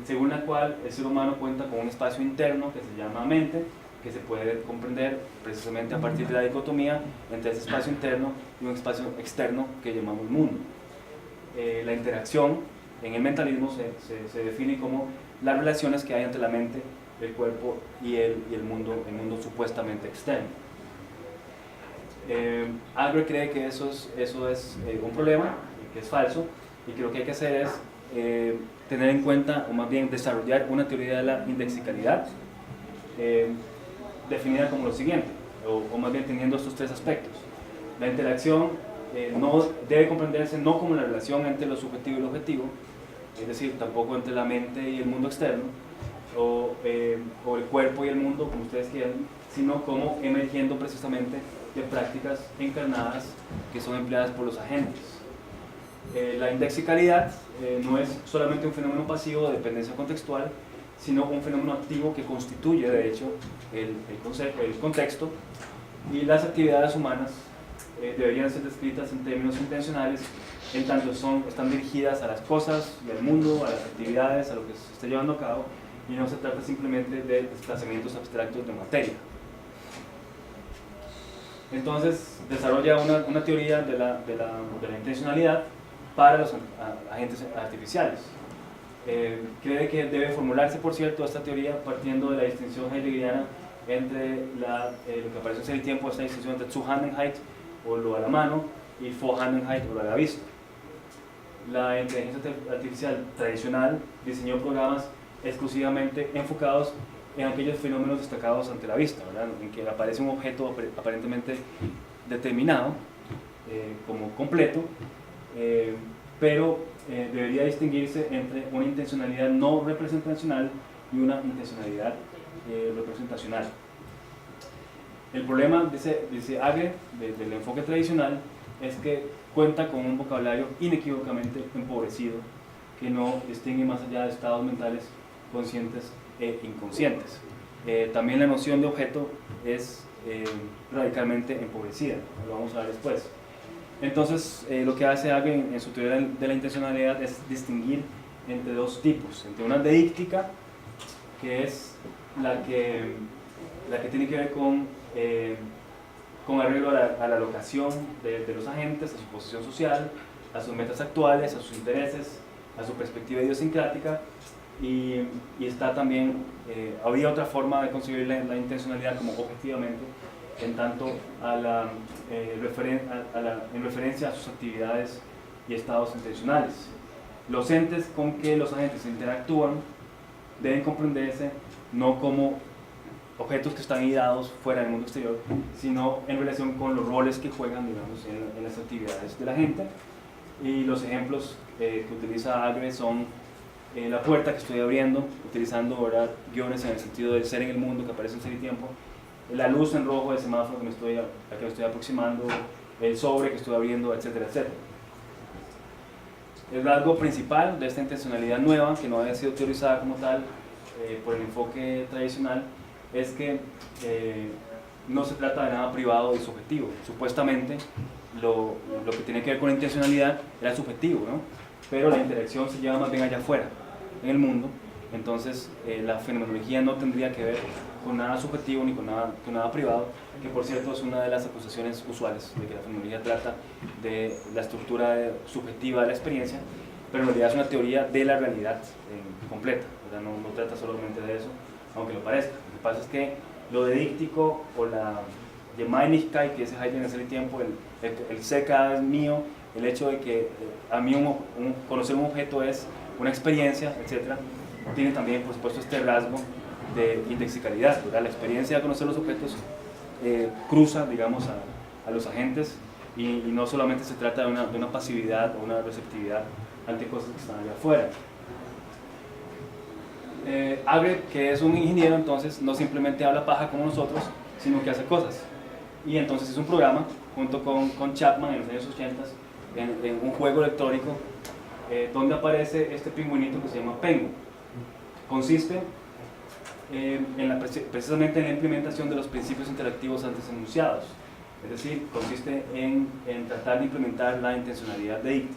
según la cual el ser humano cuenta con un espacio interno que se llama mente, que se puede comprender precisamente a partir de la dicotomía entre ese espacio interno y un espacio externo que llamamos mundo. La interacción en el mentalismo se define como las relaciones que hay entre la mente, el cuerpo y el mundo supuestamente externo. Agre cree que eso es un problema, que es falso, y que lo que hay que hacer es tener en cuenta, o más bien desarrollar una teoría de la indexicalidad, definida como lo siguiente, o más bien teniendo estos tres aspectos. La interacción no debe comprenderse no como la relación entre lo subjetivo y lo objetivo, es decir, tampoco entre la mente y el mundo externo, o el cuerpo y el mundo, como ustedes quieran, sino como emergiendo precisamente de prácticas encarnadas que son empleadas por los agentes. La indexicalidad no es solamente un fenómeno pasivo de dependencia contextual, sino un fenómeno activo que constituye, de hecho, el contexto, y las actividades humanas deberían ser descritas en términos intencionales, en tanto están dirigidas a las cosas y al mundo, a las actividades, a lo que se está llevando a cabo, y no se trata simplemente de desplazamientos abstractos de materia. Entonces desarrolla una teoría de la intencionalidad para los agentes artificiales. Cree que debe formularse, por cierto, esta teoría partiendo de la distinción heideggeriana entre lo que aparece en Ser y Tiempo, esta distinción entre Zuhandenheit, o lo a la mano, y Vorhandenheit, o lo a la vista. La inteligencia artificial tradicional diseñó programas exclusivamente enfocados en aquellos fenómenos destacados ante la vista, ¿verdad? En que aparece un objeto aparentemente determinado, como completo, pero debería distinguirse entre una intencionalidad no representacional y una intencionalidad representacional. El problema, dice Agre, del enfoque tradicional, es que cuenta con un vocabulario inequívocamente empobrecido que no distingue más allá de estados mentales conscientes e inconscientes. También la noción de objeto es radicalmente empobrecida, lo vamos a ver después. Entonces, lo que hace Agre en su teoría de la intencionalidad es distinguir entre dos tipos, entre una deíctica, que es la que tiene que ver con arreglo a la locación de los agentes, a su posición social, a sus metas actuales, a sus intereses, a su perspectiva idiosincrática, y está también, habría otra forma de concebir la intencionalidad como objetivamente, en tanto en referencia a sus actividades y estados intencionales. Los entes con que los agentes interactúan deben comprenderse no como objetos que están ideados fuera del mundo exterior, sino en relación con los roles que juegan, digamos, en las actividades de la gente. Y los ejemplos que utiliza Agre son la puerta que estoy abriendo, utilizando, ¿verdad?, guiones en el sentido del ser en el mundo que aparece en Ser y Tiempo, la luz en rojo del semáforo a que me estoy aproximando, el sobre que estoy abriendo, etcétera, etcétera. El rasgo principal de esta intencionalidad nueva, que no había sido teorizada como tal por el enfoque tradicional, es que no se trata de nada privado y subjetivo. Supuestamente lo que tiene que ver con la intencionalidad era subjetivo, ¿no? Pero la interacción se lleva más bien allá afuera, en el mundo. Entonces la fenomenología no tendría que ver con nada subjetivo ni con nada privado, que por cierto es una de las acusaciones usuales de que la fenomenología trata de la estructura subjetiva de la experiencia, pero en realidad es una teoría de la realidad completa, ¿verdad? No trata solamente de eso, aunque lo parezca. Lo que pasa es que lo dedíctico o la Gemeinigkeit, que es Heidegger en Ser y Tiempo, el ser cada vez mío, el hecho de que a mí conocer un objeto es una experiencia, etc., tiene también, por supuesto, este rasgo de indexicalidad, ¿verdad? La experiencia de conocer los objetos cruza, digamos, a los agentes y no solamente se trata de una pasividad o una receptividad ante cosas que están allá afuera. Agre, que es un ingeniero, entonces no simplemente habla paja como nosotros, sino que hace cosas. Y entonces es un programa, junto con Chapman en los años 80, en un juego electrónico, donde aparece este pingüinito que se llama Pengu. Consiste precisamente en la implementación de los principios interactivos antes enunciados. Es decir, consiste en tratar de implementar la intencionalidad de IT.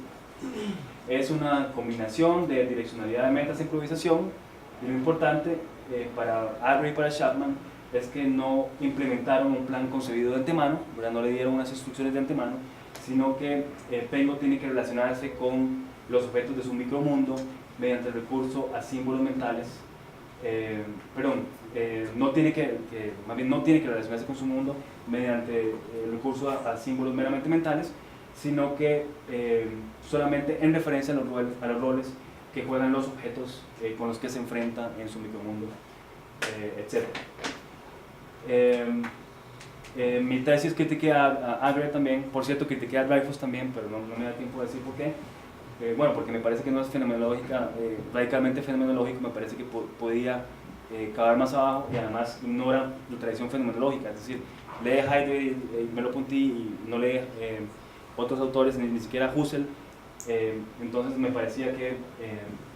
Es una combinación de direccionalidad de metas e improvisación, y lo importante para Agre y para Chapman es que no implementaron un plan concebido de antemano, ¿verdad? No le dieron unas instrucciones de antemano, sino que Pengu tiene que relacionarse con los objetos de su micromundo mediante el recurso a símbolos mentales, más bien no tiene que relacionarse con su mundo mediante el recurso a símbolos meramente mentales, sino que solamente en referencia a los roles que juegan los objetos con los que se enfrenta en su micromundo, etc. Mi tesis critiqué a Agre también, por cierto critiqué a Dreyfus también, pero no me da tiempo de decir por qué. Bueno, porque me parece que no es fenomenológica, radicalmente fenomenológico, me parece que podía cavar más abajo y además ignora la tradición fenomenológica, es decir, lee Heidegger y Merleau-Ponty y no lee otros autores, ni siquiera Husserl. Entonces me parecía que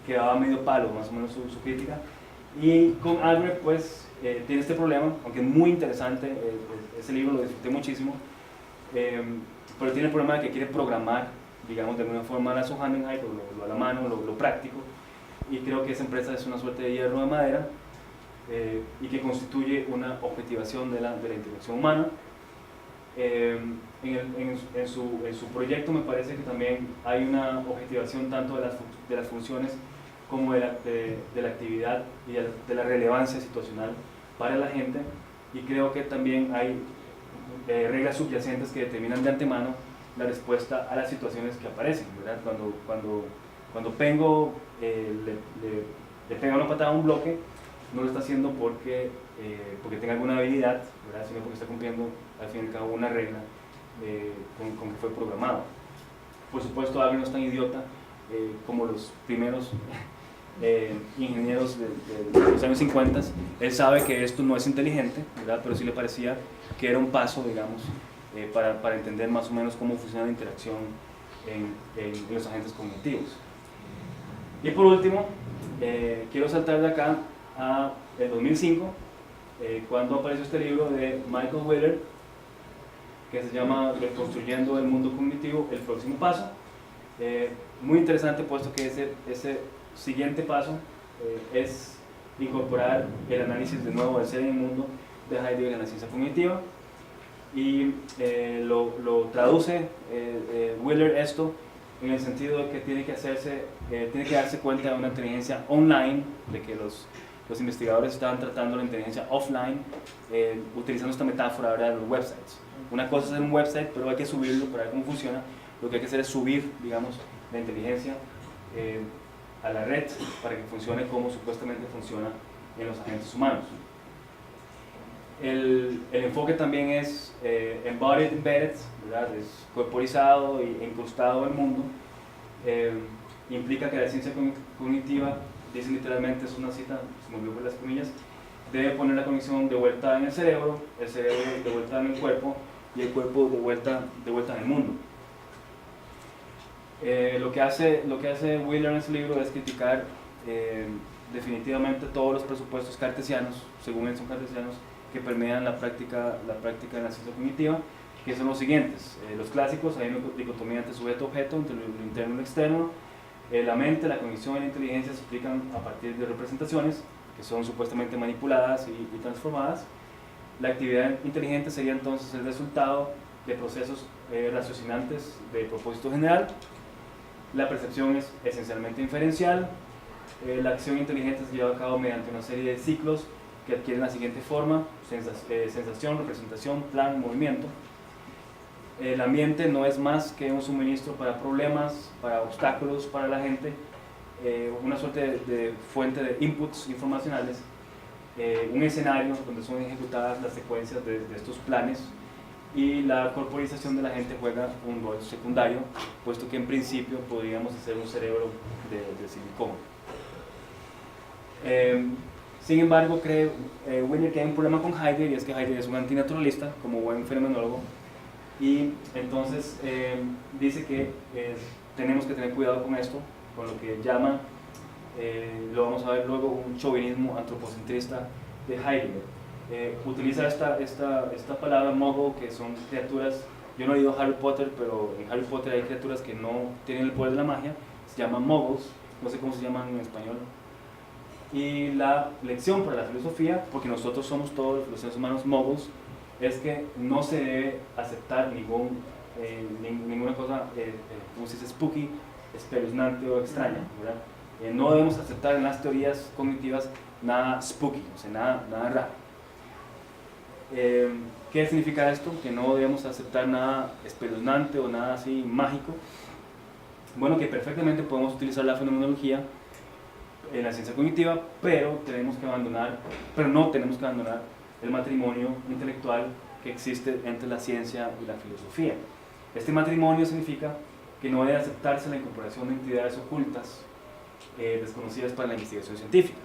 quedaba medio palo más o menos su crítica, y con Agre pues tiene este problema, aunque es muy interesante, ese libro lo disfruté muchísimo, pero tiene el problema de que quiere programar, digamos, de alguna forma la Johannenheit, o lo a la mano, lo práctico, y creo que esa empresa es una suerte de hierro de madera, y que constituye una objetivación de la interacción humana. En su proyecto me parece que también hay una objetivación tanto de las funciones como de la actividad y de la relevancia situacional para la gente, y creo que también hay reglas subyacentes que determinan de antemano la respuesta a las situaciones que aparecen, ¿verdad? Cuando Pengo le pega una patada a un bloque, no lo está haciendo porque tenga alguna habilidad, ¿verdad? Sino porque está cumpliendo al fin y al cabo una regla con que fue programado. Por supuesto, alguien no es tan idiota como los primeros ingenieros de los años 50. Él sabe que esto no es inteligente, ¿verdad? Pero sí le parecía que era un paso, digamos, para entender más o menos cómo funciona la interacción en los agentes cognitivos. Y por último, quiero saltar de acá a el 2005, cuando apareció este libro de Michael Wheeler, que se llama Reconstruyendo el mundo cognitivo, el próximo paso. Muy interesante, puesto que ese siguiente paso es incorporar el análisis de nuevo del ser en el mundo de Heidegger en la ciencia cognitiva, y lo traduce Wheeler esto en el sentido de que tiene que darse cuenta de una inteligencia online, de que los investigadores estaban tratando la inteligencia offline, utilizando esta metáfora, ¿verdad?, de los websites. Una cosa es hacer un website, pero hay que subirlo para ver cómo funciona. Lo que hay que hacer es subir, digamos, la inteligencia a la red para que funcione como supuestamente funciona en los agentes humanos. El enfoque también es embodied, embedded, ¿verdad? Es corporizado e incrustado en el mundo. Implica que la ciencia cognitiva, dice literalmente, es una cita, se me olvidó por las comillas, debe poner la conexión de vuelta en el cerebro de vuelta en el cuerpo, y el cuerpo de vuelta en el mundo. Lo que hace Wheeler en ese libro es criticar definitivamente todos los presupuestos cartesianos, según él son cartesianos, que permean la práctica de la ciencia cognitiva, que son los siguientes. Los clásicos: hay una dicotomía entre sujeto-objeto, entre lo interno y lo externo. La mente, la cognición y la inteligencia se explican a partir de representaciones que son supuestamente manipuladas y transformadas. La actividad inteligente sería entonces el resultado de procesos raciocinantes de propósito general. La percepción es esencialmente inferencial. La acción inteligente se lleva a cabo mediante una serie de ciclos que adquieren la siguiente forma: sensación, representación, plan, movimiento. El ambiente no es más que un suministro para problemas, para obstáculos para la gente, una suerte de fuente de inputs informacionales, un escenario donde son ejecutadas las secuencias de estos planes, y la corporización de la gente juega un rol secundario, puesto que en principio podríamos hacer un cerebro de silicón. Sin embargo, cree Wheeler que hay un problema con Heidegger, y es que Heidegger es un antinaturalista, como buen fenomenólogo, y entonces dice que tenemos que tener cuidado con esto, con lo que llama, lo vamos a ver luego, un chauvinismo antropocentrista de Heidegger. Utiliza esta palabra muggle, que son criaturas. Yo no he leído Harry Potter, pero en Harry Potter hay criaturas que no tienen el poder de la magia, se llaman muggles, no sé cómo se llaman en español. Y la lección para la filosofía, porque nosotros somos todos los seres humanos muggles, es que no se debe aceptar ninguna cosa, como se dice, spooky, espeluznante o extraña, ¿verdad? No debemos aceptar en las teorías cognitivas nada spooky, o sea, nada raro. ¿Qué significa esto? Que no debemos aceptar nada espeluznante o nada así mágico. Bueno, que perfectamente podemos utilizar la fenomenología en la ciencia cognitiva, pero no tenemos que abandonar el matrimonio intelectual que existe entre la ciencia y la filosofía. Este matrimonio significa que no debe aceptarse la incorporación de entidades ocultas desconocidas para la investigación científica.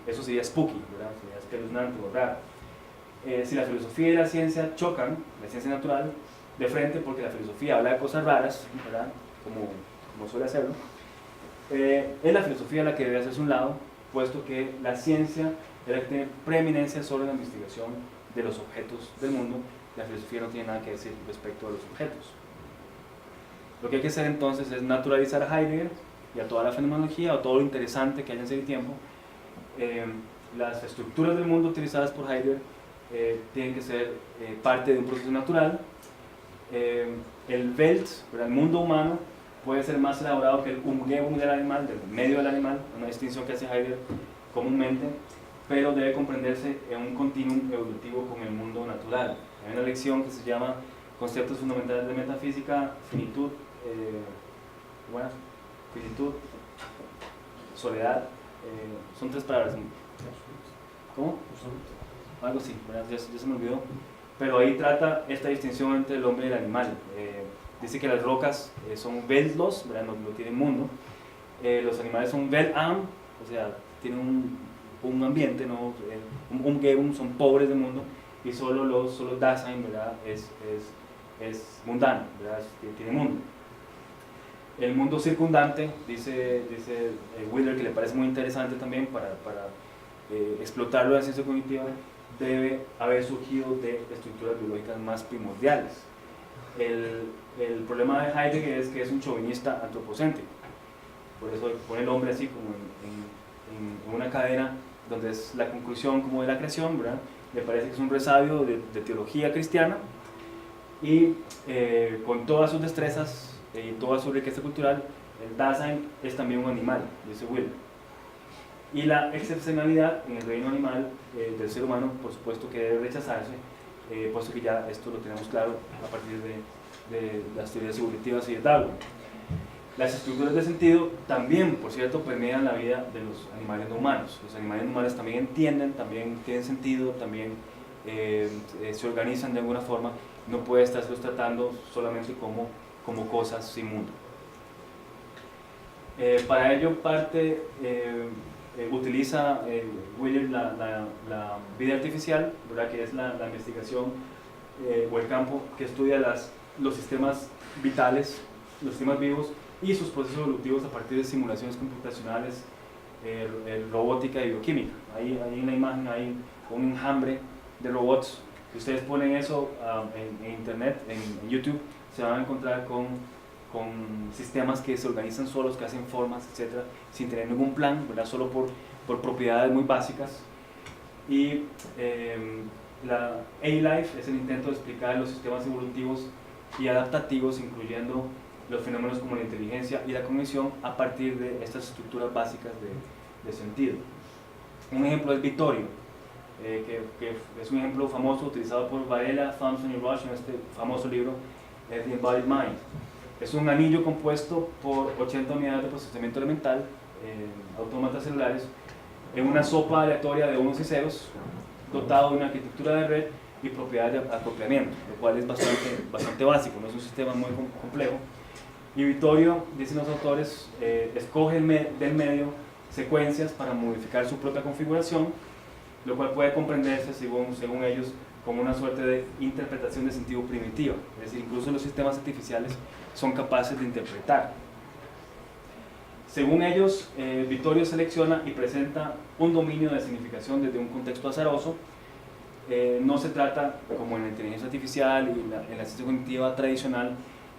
Eso sería spooky, ¿verdad? Sería espeluznante o raro. Si la filosofía y la ciencia chocan, la ciencia natural, de frente, porque la filosofía habla de cosas raras, ¿verdad?, como suele hacerlo, es la filosofía la que debe hacerse a un lado, puesto que la ciencia es la que tiene preeminencia sobre la investigación de los objetos del mundo, la filosofía no tiene nada que decir respecto a los objetos. Lo que hay que hacer entonces es naturalizar a Heidegger y a toda la fenomenología, o todo lo interesante que haya en ese tiempo. Las estructuras del mundo utilizadas por Heidegger tienen que ser parte de un proceso natural. El Welt, el mundo humano, puede ser más elaborado que el Umgebung del animal, del medio del animal, una distinción que hace Heidegger comúnmente, pero debe comprenderse en un continuum evolutivo con el mundo natural. Hay una lección que se llama Conceptos fundamentales de metafísica, finitud, finitud, soledad, son 3 palabras. ¿Cómo? Algo así, ya se me olvidó. Pero ahí trata esta distinción entre el hombre y el animal. Dice que las rocas son weltlos, no tienen mundo. Los animales son welarm, o sea, tienen un ambiente, ¿no? Umgebung, son pobres del mundo. Y solo Dasein, ¿verdad? Es mundano, ¿verdad? Tiene mundo. El mundo circundante, dice Wheeler, que le parece muy interesante también para explotarlo en la ciencia cognitiva, debe haber surgido de estructuras biológicas más primordiales. El problema de Heidegger es que es un chauvinista antropocéntrico, por eso pone el hombre así como en una cadena donde es la conclusión como de la creación, ¿verdad? Me parece que es un resabio de teología cristiana, y con todas sus destrezas y toda su riqueza cultural, el Dasein es también un animal, dice Will. Y la excepcionalidad en el reino animal del ser humano, por supuesto que debe rechazarse, puesto que ya esto lo tenemos claro a partir de las teorías evolutivas y de Darwin. Las estructuras de sentido también, por cierto, permean la vida de los animales no humanos. Los animales no humanos también entienden, también tienen sentido, también se organizan de alguna forma. No puede estarlos tratando solamente como cosas sin mundo. Para ello utiliza Wheeler la vida artificial, ¿verdad? Que es la investigación o el campo que estudia los sistemas vitales, los sistemas vivos y sus procesos evolutivos a partir de simulaciones computacionales, robótica y bioquímica. Ahí en la imagen hay un enjambre de robots. Si ustedes ponen eso en internet, en YouTube, se van a encontrar con sistemas que se organizan solos, que hacen formas, etc., sin tener ningún plan, ¿verdad? Solo por propiedades muy básicas. Y la A-Life es el intento de explicar los sistemas evolutivos y adaptativos, incluyendo los fenómenos como la inteligencia y la cognición, a partir de estas estructuras básicas de sentido. Un ejemplo es Vittorio, que es un ejemplo famoso utilizado por Varela, Thompson y Rush en este famoso libro, The Embodied Mind. Es un anillo compuesto por 80 unidades de procesamiento elemental, autómatas celulares, en una sopa aleatoria de unos y ceros, dotado de una arquitectura de red y propiedades de acoplamiento, lo cual es bastante básico, no es un sistema muy complejo. Y Vittorio, dicen los autores, escoge del medio secuencias para modificar su propia configuración, lo cual puede comprenderse, según ellos, como una suerte de interpretación de sentido primitiva. Es decir, incluso los sistemas artificiales son capaces de interpretar. Según ellos, Vittorio selecciona y presenta un dominio de significación desde un contexto azaroso. No se trata, como en la inteligencia artificial y en la ciencia cognitiva tradicional,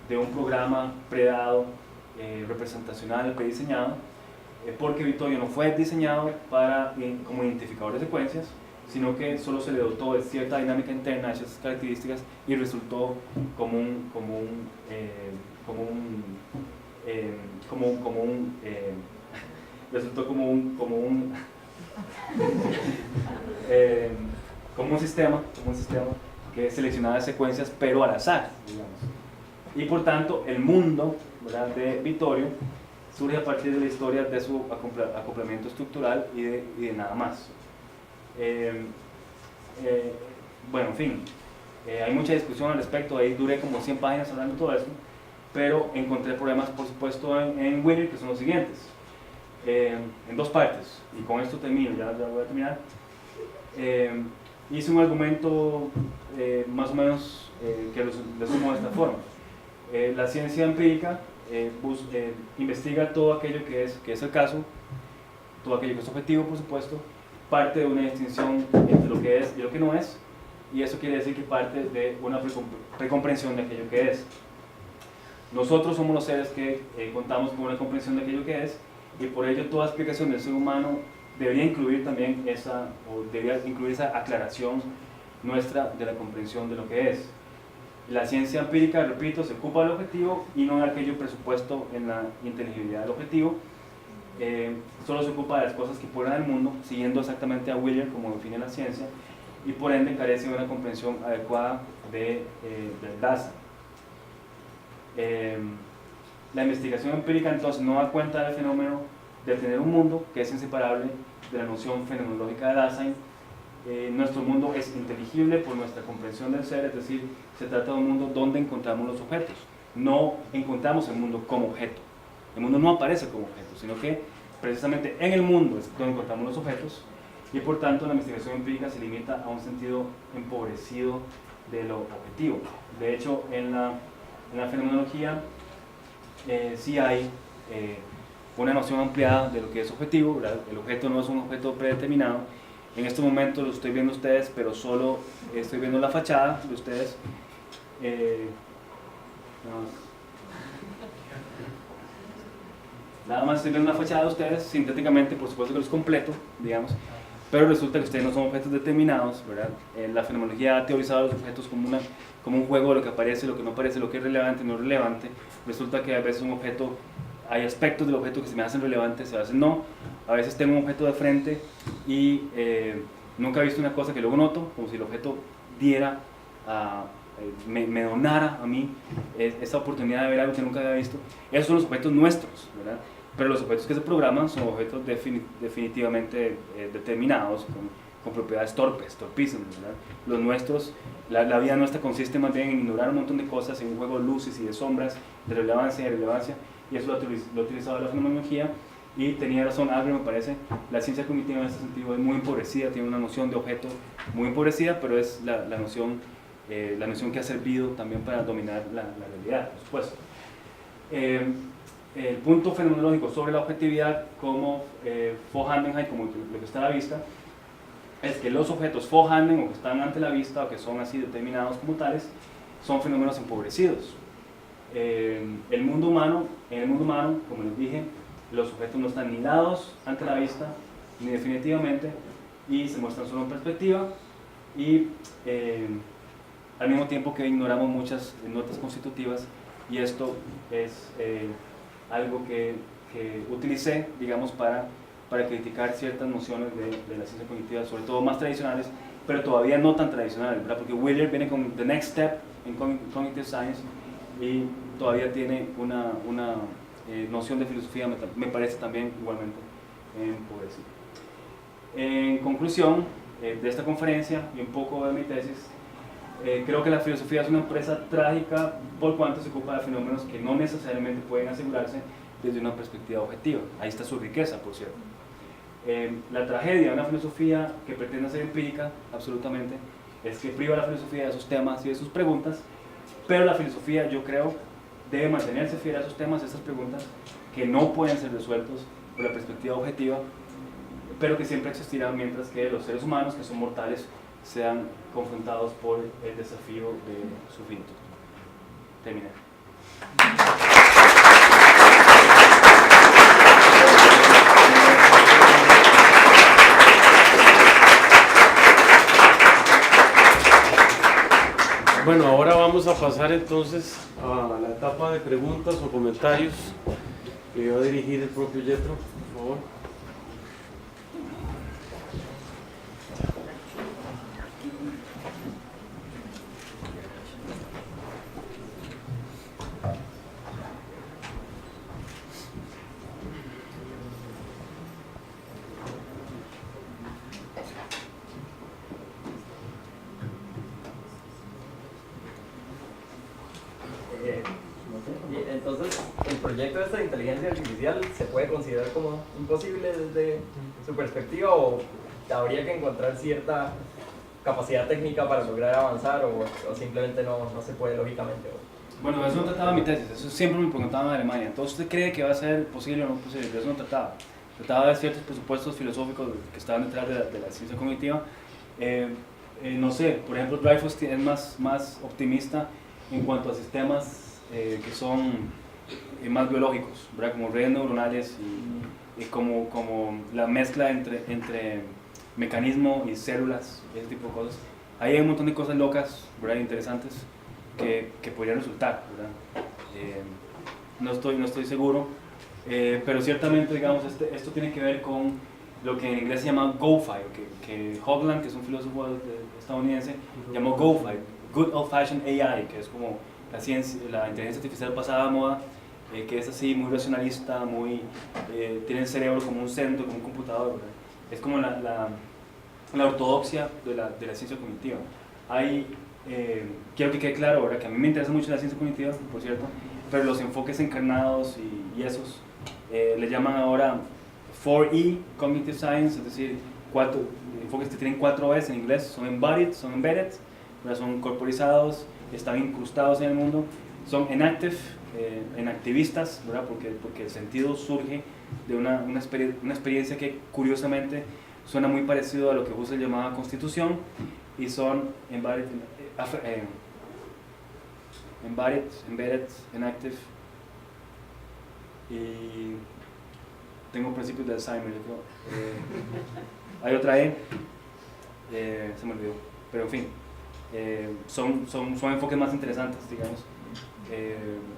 de un programa predado, representacional, prediseñado, porque Vittorio no fue diseñado como identificador de secuencias, sino que solo se le dotó de cierta dinámica interna a esas características y resultó como un sistema que seleccionaba secuencias pero al azar, digamos. Y por tanto el mundo, ¿verdad?, de Vittorio surge a partir de la historia de su acoplamiento estructural y de nada más. Bueno, en fin, hay mucha discusión al respecto, ahí duré como 100 páginas hablando de todo eso, pero encontré problemas, por supuesto, en Wheeler, que son los siguientes, en 2 partes, y con esto termino, ya voy a terminar. Hice un argumento más o menos que lo resumo de esta forma. La ciencia empírica investiga todo aquello que es el caso, todo aquello que es objetivo, por supuesto, parte de una distinción entre lo que es y lo que no es, y eso quiere decir que parte de una precomprensión de aquello que es. Nosotros somos los seres que contamos con una comprensión de aquello que es, y por ello toda explicación del ser humano debería incluir también esa aclaración nuestra de la comprensión de lo que es. La ciencia empírica, repito, se ocupa del objetivo y no de aquello presupuesto en la inteligibilidad del objetivo. Solo se ocupa de las cosas que pueblan el mundo, siguiendo exactamente a Wheeler como define la ciencia, y por ende carece de una comprensión adecuada del Dasein. La investigación empírica entonces no da cuenta del fenómeno de tener un mundo que es inseparable de la noción fenomenológica de Dasein. Nuestro mundo es inteligible por nuestra comprensión del ser, es decir, se trata de un mundo donde encontramos los objetos. No encontramos el mundo como objeto. El mundo no aparece como objeto, sino que precisamente en el mundo es donde encontramos los objetos, y por tanto la investigación empírica se limita a un sentido empobrecido de lo objetivo. De hecho, en la fenomenología sí hay una noción ampliada de lo que es objetivo, ¿verdad? El objeto no es un objeto predeterminado. En este momento lo estoy viendo ustedes, pero solo estoy viendo la fachada de ustedes. Nada más estoy viendo la fachada de ustedes, sintéticamente, por supuesto que los completo, digamos, pero resulta que ustedes no son objetos determinados, ¿verdad? La fenomenología ha teorizado los objetos como un juego de lo que aparece, lo que no aparece, lo que es relevante y no relevante. Resulta que a veces un objeto, hay aspectos del objeto que se me hacen relevantes, a veces no. A veces tengo un objeto de frente y nunca he visto una cosa que luego noto, como si el objeto diera, me donara a mí esa oportunidad de ver algo que nunca había visto. Esos son los objetos nuestros, ¿verdad? Pero los objetos que se programan son objetos definitivamente determinados, con propiedades torpísimas, ¿verdad? Los nuestros, la vida nuestra consiste más bien en ignorar un montón de cosas, en un juego de luces y de sombras, de relevancia y irrelevancia, y eso lo ha utilizado la fenomenología. Y tenía razón Albert, me parece, la ciencia cognitiva en este sentido es muy empobrecida, tiene una noción de objeto muy empobrecida, pero es la noción que ha servido también para dominar la realidad, por supuesto. El punto fenomenológico sobre la objetividad, como Vorhandenheit, como lo que está a la vista, es que los objetos Vorhanden, o que están ante la vista, o que son así determinados como tales, son fenómenos empobrecidos. En el mundo humano, como les dije, los objetos no están ni dados ante la vista, ni definitivamente, y se muestran solo en perspectiva, y al mismo tiempo que ignoramos muchas notas constitutivas, y esto es algo que utilicé, digamos, para criticar ciertas nociones de la ciencia cognitiva, sobre todo más tradicionales, pero todavía no tan tradicionales, ¿verdad? Porque Wheeler viene con The Next Step en Cognitive Science, y todavía tiene una noción de filosofía, me parece también igualmente empobrecida. En conclusión de esta conferencia y un poco de mi tesis, creo que la filosofía es una empresa trágica por cuanto se ocupa de fenómenos que no necesariamente pueden asegurarse desde una perspectiva objetiva. Ahí está su riqueza, por cierto. La tragedia de una filosofía que pretende ser empírica, absolutamente, es que priva a la filosofía de esos temas y de sus preguntas, pero la filosofía, yo creo, debe mantenerse fiel a esos temas, a esas preguntas que no pueden ser resueltos por la perspectiva objetiva, pero que siempre existirán mientras que los seres humanos, que son mortales, sean confrontados por el desafío de su finitud. Terminé. Bueno, ahora vamos a pasar entonces a la etapa de preguntas o comentarios que va a dirigir el propio Jethro, por favor. Entonces, el proyecto de esta inteligencia artificial se puede considerar como imposible desde su perspectiva, o habría que encontrar cierta capacidad técnica para lograr avanzar, o simplemente no se puede lógicamente. Bueno, eso no trataba mi tesis, eso siempre me preguntaban en Alemania. Entonces, ¿usted cree que va a ser posible o no posible? De eso no trataba. Trataba de ciertos presupuestos filosóficos que estaban detrás de la ciencia cognitiva. No sé, por ejemplo, Dreyfus es más optimista en cuanto a sistemas que son más biológicos, ¿verdad? Como redes neuronales y como la mezcla entre mecanismo y células, ese tipo de cosas. Ahí hay un montón de cosas locas, ¿verdad? Interesantes que podrían resultar, ¿verdad? No estoy seguro, pero ciertamente, digamos, esto tiene que ver con lo que en inglés se llama GoFi, que Hogland, que es un filósofo estadounidense, llamó GoFi, Good Old Fashioned AI, que es como la ciencia, la inteligencia artificial pasada de moda, que es así muy racionalista, tiene el cerebro como un centro, como un computador, ¿verdad? Es como la ortodoxia de la ciencia cognitiva. Quiero que quede claro, ¿verdad? Que a mí me interesa mucho la ciencia cognitiva, por cierto, pero los enfoques encarnados y esos le llaman ahora 4E Cognitive Science, es decir, enfoques que tienen 4 E's en inglés, son embodied, son embedded, ¿verdad? Son corporizados, están incrustados en el mundo, son enactive, enactivistas, ¿verdad? Porque el sentido surge de una experiencia que curiosamente suena muy parecido a lo que Husserl llamaba constitución, y son embodied, embedded, enactive, y tengo principios de Alzheimer, yo creo. Hay otra E, se me olvidó, pero en fin, son enfoques más interesantes, digamos,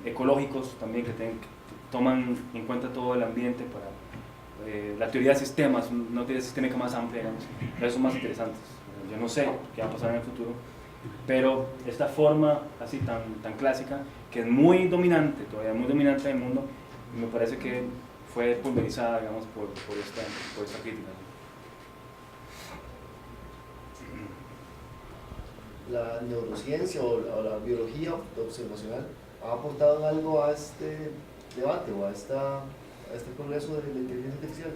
ecológicos también, que toman en cuenta todo el ambiente para la teoría de sistemas, una teoría sistémica más amplia, digamos, pero son más interesantes. Yo no sé qué va a pasar en el futuro, pero esta forma así tan clásica, que es muy dominante, todavía muy dominante en el mundo, me parece que fue pulverizada, digamos, por esta crítica. La neurociencia o la biología observacional ha aportado algo a este debate o a este progreso de la inteligencia artificial.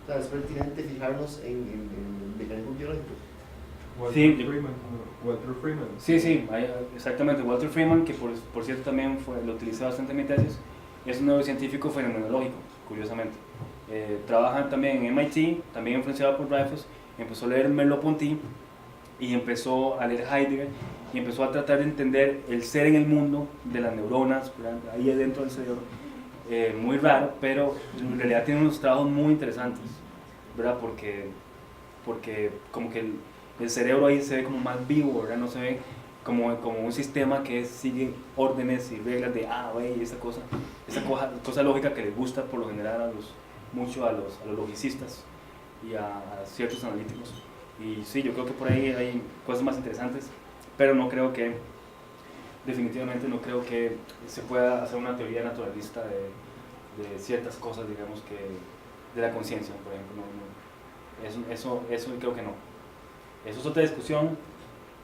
O sea, es pertinente fijarnos en mecanismos biológicos. Walter Freeman. Sí, exactamente. Walter Freeman, que por cierto también lo utilicé bastante en mi tesis, es un neurocientífico fenomenológico, curiosamente. Trabaja también en MIT, también influenciado por Dreyfus. Empezó a leer Merleau-Ponty y empezó a leer Heidegger y empezó a tratar de entender el ser en el mundo de las neuronas, ahí adentro del cerebro. Muy raro, pero en realidad tiene unos trabajos muy interesantes, ¿verdad? Porque como que el cerebro ahí se ve como más vivo, ¿verdad? No se ve como un sistema que sigue órdenes y reglas de A, B y esa cosa lógica que les gusta por lo general mucho a los logicistas y a ciertos analíticos. Y sí, yo creo que por ahí hay cosas más interesantes, pero definitivamente no creo que se pueda hacer una teoría naturalista de ciertas cosas, digamos, de la conciencia, por ejemplo. Eso creo que no. Eso es otra discusión,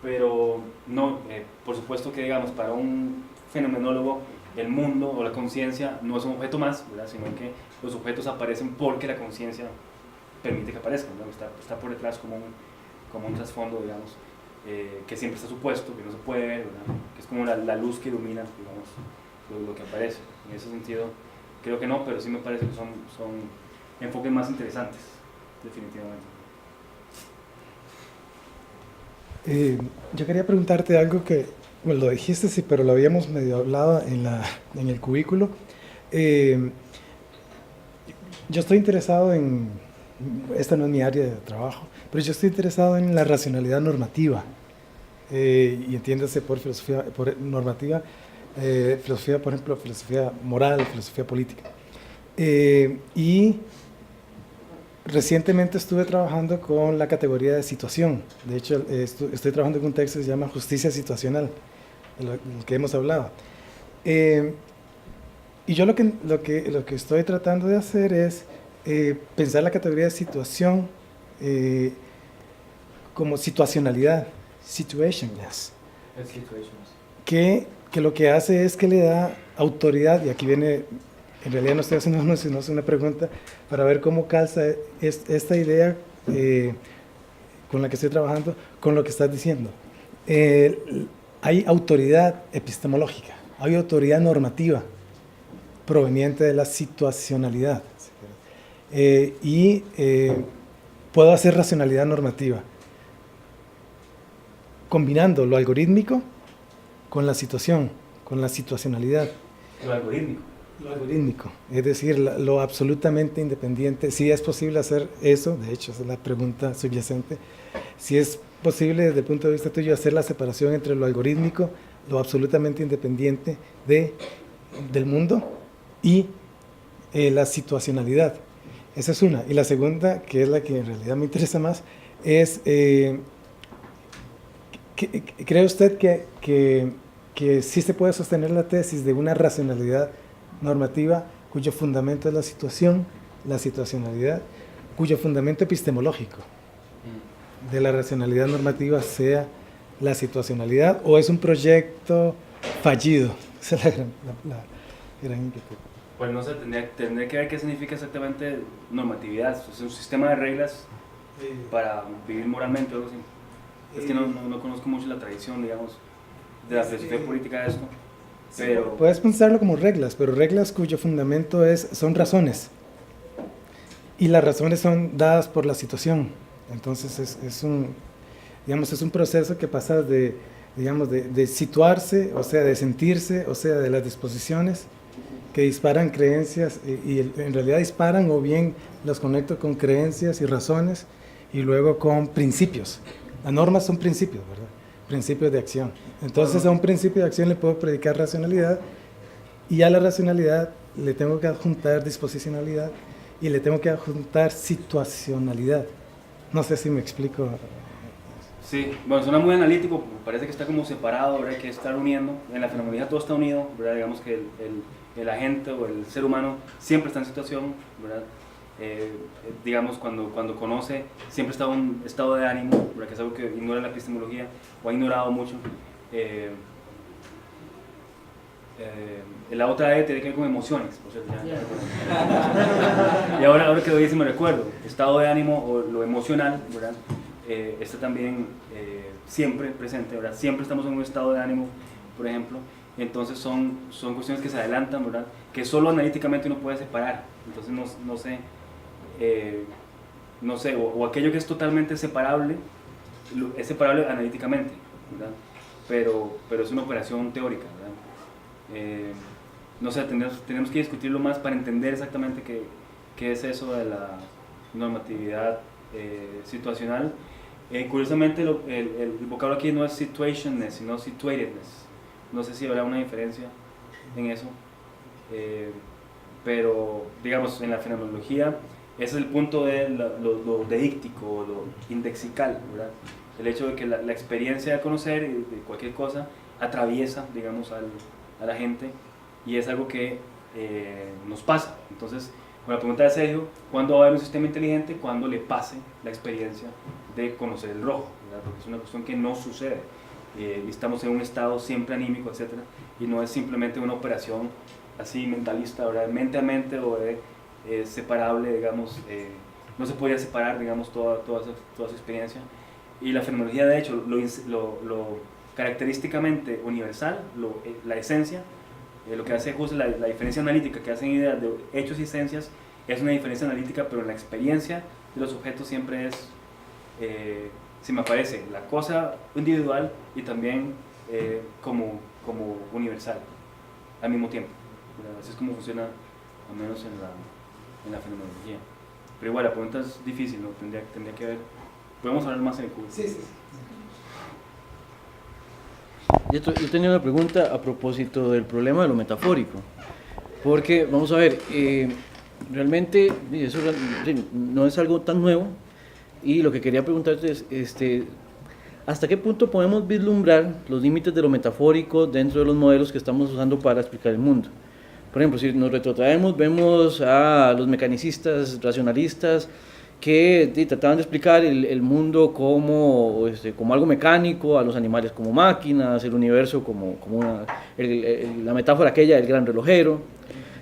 pero no, por supuesto que, digamos, para un fenomenólogo el mundo o la conciencia no es un objeto más, ¿verdad? Sino que los objetos aparecen porque la conciencia permite que aparezcan, ¿no? Está por detrás como un trasfondo, digamos, que siempre está supuesto, que no se puede ver, ¿verdad? Que es como la luz que ilumina, digamos, lo que aparece. En ese sentido, creo que no, pero sí me parece que son enfoques más interesantes, definitivamente. Yo quería preguntarte algo que, bueno, lo dijiste, sí, pero lo habíamos medio hablado en el cubículo. Yo estoy interesado esta no es mi área de trabajo, pero yo estoy interesado en la racionalidad normativa, y entiéndase por filosofía, por normativa, filosofía, por ejemplo, filosofía moral, filosofía política. Y recientemente estuve trabajando con la categoría de situación. De hecho, estoy trabajando con un texto que se llama Justicia Situacional, del que hemos hablado. Y yo lo que estoy tratando de hacer es pensar la categoría de situación como situacionalidad, situationness, que lo que hace es que le da autoridad, y aquí viene, en realidad no estoy haciendo una pregunta, para ver cómo calza esta idea con la que estoy trabajando, con lo que estás diciendo. Hay autoridad epistemológica, hay autoridad normativa proveniente de la situacionalidad, y puedo hacer racionalidad normativa. combinando lo algorítmico con la situación, con la situacionalidad. Lo algorítmico. Lo algorítmico, es decir, lo absolutamente independiente. Si es posible hacer eso, de hecho, esa es la pregunta subyacente, si es posible desde el punto de vista tuyo hacer la separación entre lo algorítmico, lo absolutamente independiente del mundo y la situacionalidad. Esa es una. Y la segunda, que es la que en realidad me interesa más, es, ¿cree usted que sí se puede sostener la tesis de una racionalidad normativa cuyo fundamento es la situación, la situacionalidad, cuyo fundamento epistemológico de la racionalidad normativa sea la situacionalidad, o es un proyecto fallido? Esa es la gran inquietud. Pues no sé, tendría que ver qué significa exactamente normatividad. ¿Es un sistema de reglas para vivir moralmente o algo así? Es que no conozco mucho la tradición, digamos, de la filosofía política de esto. Pero puedes pensarlo como reglas, pero reglas cuyo fundamento son razones. Y las razones son dadas por la situación. Entonces es un proceso que pasa de situarse, o sea, de sentirse, o sea, de las disposiciones que disparan creencias y en realidad disparan, o bien los conecto con creencias y razones y luego con principios. Las normas son principios, ¿verdad? Principios de acción. Entonces a un principio de acción le puedo predicar racionalidad, y a la racionalidad le tengo que adjuntar disposicionalidad y le tengo que adjuntar situacionalidad. No sé si me explico. sí, bueno, suena muy analítico, parece que está como separado, ¿verdad? Que estar uniendo. En la fenomenología todo está unido, ¿verdad? Digamos que el agente o el ser humano siempre está en situación, ¿verdad? Digamos, cuando conoce, siempre está en un estado de ánimo, ¿verdad? Que es algo que ignora la epistemología, o ha ignorado mucho. La otra E tiene que ver con emociones, por cierto, y ahora que lo dice me recuerdo, estado de ánimo o lo emocional, ¿verdad? Está también siempre presente, ¿verdad? Siempre estamos en un estado de ánimo, por ejemplo. Entonces son cuestiones que se adelantan, ¿verdad? Que solo analíticamente uno puede separar. Entonces no sé, o aquello que es totalmente separable, es separable analíticamente, ¿verdad? Pero es una operación teórica, ¿verdad? No sé, tenemos que discutirlo más para entender exactamente qué es eso de la normatividad situacional. Curiosamente el vocablo aquí no es situationness, sino situatedness. No sé si habrá una diferencia en eso, pero digamos en la fenomenología ese es el punto de lo deíctico, lo indexical, ¿verdad? El hecho de que la experiencia de conocer de cualquier cosa atraviesa, digamos, a la gente, y es algo que nos pasa. Entonces, con la pregunta de Sergio, ¿cuándo va a haber un sistema inteligente? Cuando le pase la experiencia de conocer el rojo, ¿verdad? Porque es una cuestión que no sucede. Estamos en un estado siempre anímico, etc. Y no es simplemente una operación así mentalista, ¿verdad? Mente a mente, o separable, digamos, no se podría separar, digamos, toda su experiencia. Y la fenomenología, de hecho, lo característicamente universal, la esencia, lo que hace justo la diferencia analítica que hacen ideas de hechos y esencias, es una diferencia analítica, pero en la experiencia de los objetos siempre es, se me aparece la cosa individual y también como universal al mismo tiempo. Así es como funciona, al menos en la fenomenología. Pero igual, la pregunta es difícil, ¿no? Tendría que ver. Podemos hablar más en el curso. Sí. Yo tenía una pregunta a propósito del problema de lo metafórico, porque vamos a ver, realmente eso no es algo tan nuevo, y lo que quería preguntarte es ¿hasta qué punto podemos vislumbrar los límites de lo metafórico dentro de los modelos que estamos usando para explicar el mundo? Por ejemplo, si nos retrotraemos, vemos a los mecanicistas racionalistas que trataban de explicar el mundo como algo mecánico, a los animales como máquinas, el universo como la metáfora aquella del gran relojero.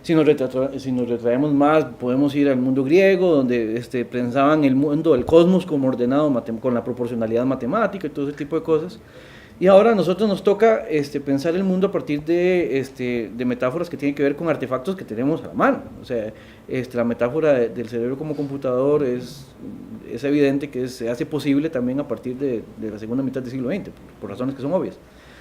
Si nos retraemos más, podemos ir al mundo griego, donde pensaban el mundo, el cosmos como ordenado con la proporcionalidad matemática y todo ese tipo de cosas. Y ahora a nosotros nos toca pensar el mundo a partir de metáforas que tienen que ver con artefactos que tenemos a la mano. O sea, la metáfora del cerebro como computador es evidente que se hace posible también a partir de la segunda mitad del siglo XX, por razones que son obvias.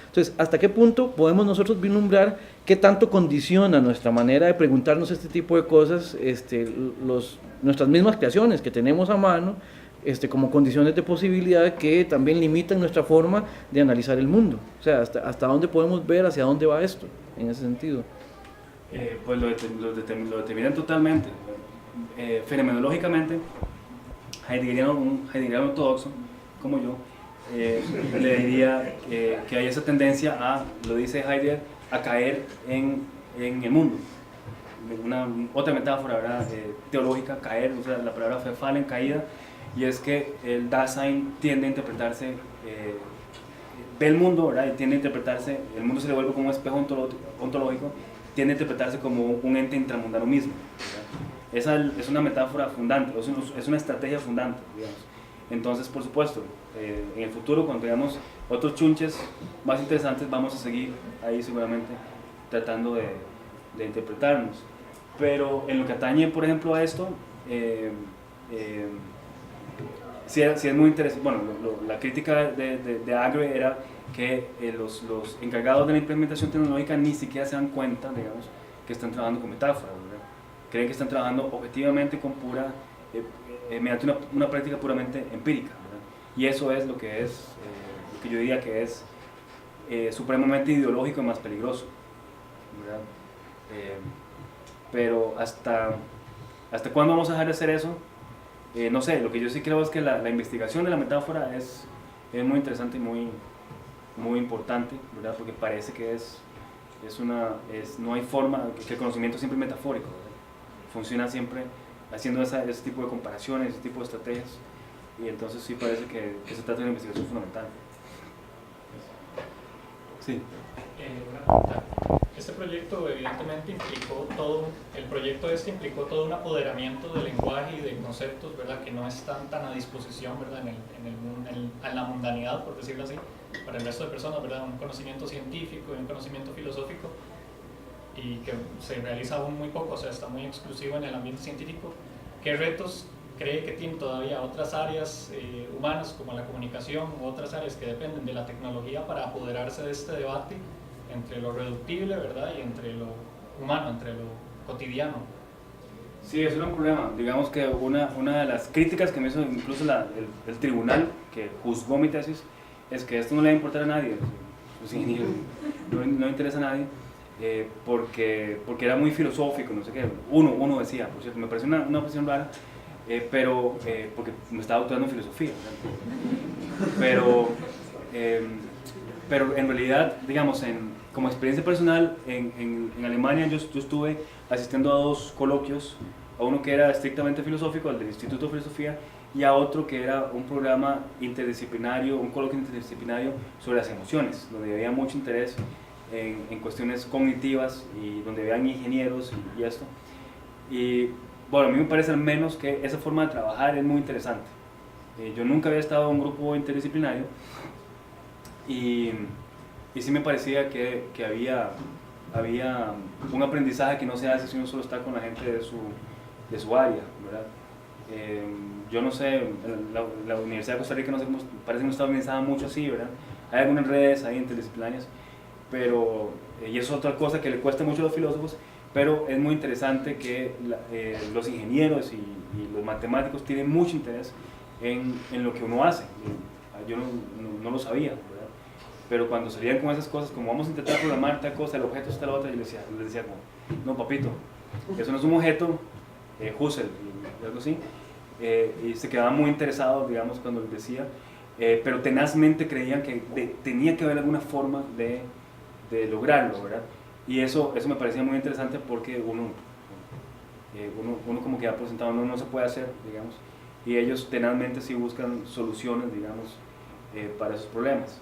Entonces, ¿hasta qué punto podemos nosotros vislumbrar qué tanto condiciona nuestra manera de preguntarnos este tipo de cosas, nuestras mismas creaciones que tenemos a mano, como condiciones de posibilidad que también limitan nuestra forma de analizar el mundo? O sea, hasta dónde podemos ver hacia dónde va esto, en ese sentido. Pues lo determinan totalmente. Fenomenológicamente, un heideggeriano ortodoxo, como yo, le diría que hay esa tendencia a, lo dice Heidegger, a caer en el mundo. Otra metáfora, ¿verdad? Teológica, caer, o sea, la palabra fallen, caída, y es que el Dasein tiende a interpretarse, ve el mundo, ¿verdad? Y tiende a interpretarse, el mundo se le vuelve como un espejo ontológico, tiende a interpretarse como un ente intramundano mismo, ¿verdad? Esa es una metáfora fundante, es una estrategia fundante, digamos. Entonces, por supuesto, en el futuro, cuando veamos otros chunches más interesantes, vamos a seguir ahí seguramente tratando de interpretarnos. Pero en lo que atañe, por ejemplo, a esto, sí es muy interesante. Bueno, la crítica de Agre era que los encargados de la implementación tecnológica ni siquiera se dan cuenta, digamos, que están trabajando con metáforas, ¿verdad? Creen que están trabajando objetivamente con mediante una práctica puramente empírica, ¿verdad? Y eso es lo que yo diría que es supremamente ideológico y más peligroso, ¿verdad? Pero ¿hasta cuándo vamos a dejar de hacer eso? No sé, lo que yo sí creo es que la investigación de la metáfora es muy interesante y muy importante, ¿verdad? Porque parece que no hay forma, que el conocimiento siempre es metafórico, ¿verdad? Funciona siempre haciendo ese tipo de comparaciones, ese tipo de estrategias, y entonces sí parece que se trata de una investigación fundamental. Sí. Una pregunta. Este proyecto evidentemente implicó implicó todo un apoderamiento del lenguaje y de conceptos, ¿verdad? Que no están tan a disposición, ¿verdad? En la mundanidad, por decirlo así, para el resto de personas, ¿verdad? Un conocimiento científico y un conocimiento filosófico, y que se realiza aún muy poco, o sea, está muy exclusivo en el ambiente científico. ¿Qué retos cree que tienen todavía otras áreas humanas, como la comunicación, u otras áreas que dependen de la tecnología, para apoderarse de este debate entre lo reductible, ¿verdad?, y entre lo humano, entre lo cotidiano? Sí, eso era un problema. Digamos que una de las críticas que me hizo incluso el tribunal que juzgó mi tesis es que esto no le va a importar a nadie, los ingenieros, no interesa a nadie, porque era muy filosófico, no sé qué. Uno decía, por cierto, me parece una opción rara, pero porque me estaba doctorando en filosofía, pero en realidad, digamos, como experiencia personal, en Alemania yo estuve asistiendo a 2 coloquios, a uno que era estrictamente filosófico, al del Instituto de Filosofía, y a otro que era un programa interdisciplinario, un coloquio interdisciplinario sobre las emociones, donde había mucho interés en cuestiones cognitivas y donde habían ingenieros y esto. Y bueno, a mí me parece al menos que esa forma de trabajar es muy interesante. Yo nunca había estado en un grupo interdisciplinario y sí me parecía que había un aprendizaje que no se hace si uno solo está con la gente de su área, ¿verdad? Yo no sé, la Universidad de Costa Rica no sé cómo, parece que no está organizada mucho así, ¿verdad? Hay algunas redes ahí interdisciplinarias, pero, y eso es otra cosa que le cuesta mucho a los filósofos, pero es muy interesante que los ingenieros y los matemáticos tienen mucho interés en lo que uno hace. Yo no lo sabía, ¿verdad? Pero cuando salían con esas cosas, como vamos a intentar programar tal cosa, el objeto está la otra, yo les decía como, no papito, eso no es un objeto, Husserl, y algo así, y se quedaban muy interesados, digamos, cuando les decía, pero tenazmente creían que tenía que haber alguna forma de lograrlo, ¿verdad? Y eso me parecía muy interesante porque uno como que ya por sentado no se puede hacer, digamos, y ellos tenazmente sí buscan soluciones, digamos, para esos problemas.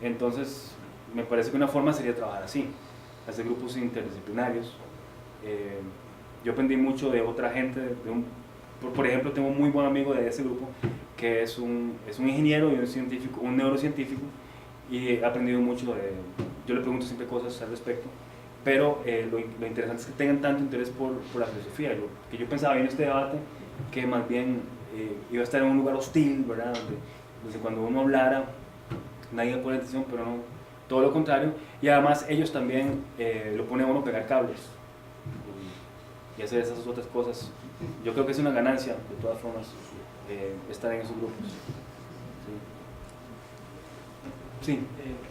Entonces, me parece que una forma sería trabajar así, hacer grupos interdisciplinarios. Yo aprendí mucho de otra gente, por ejemplo, tengo un muy buen amigo de ese grupo, que es un ingeniero y un neurocientífico, y he aprendido mucho. Yo le pregunto siempre cosas al respecto, pero lo interesante es que tengan tanto interés por la filosofía. Que yo pensaba en este debate que más bien iba a estar en un lugar hostil, ¿verdad? Donde cuando uno hablara nadie iba a poner atención, pero no, todo lo contrario. Y además ellos también lo ponen a uno a pegar cables y hacer esas otras cosas. Yo creo que es una ganancia, de todas formas, estar en esos grupos. Sí.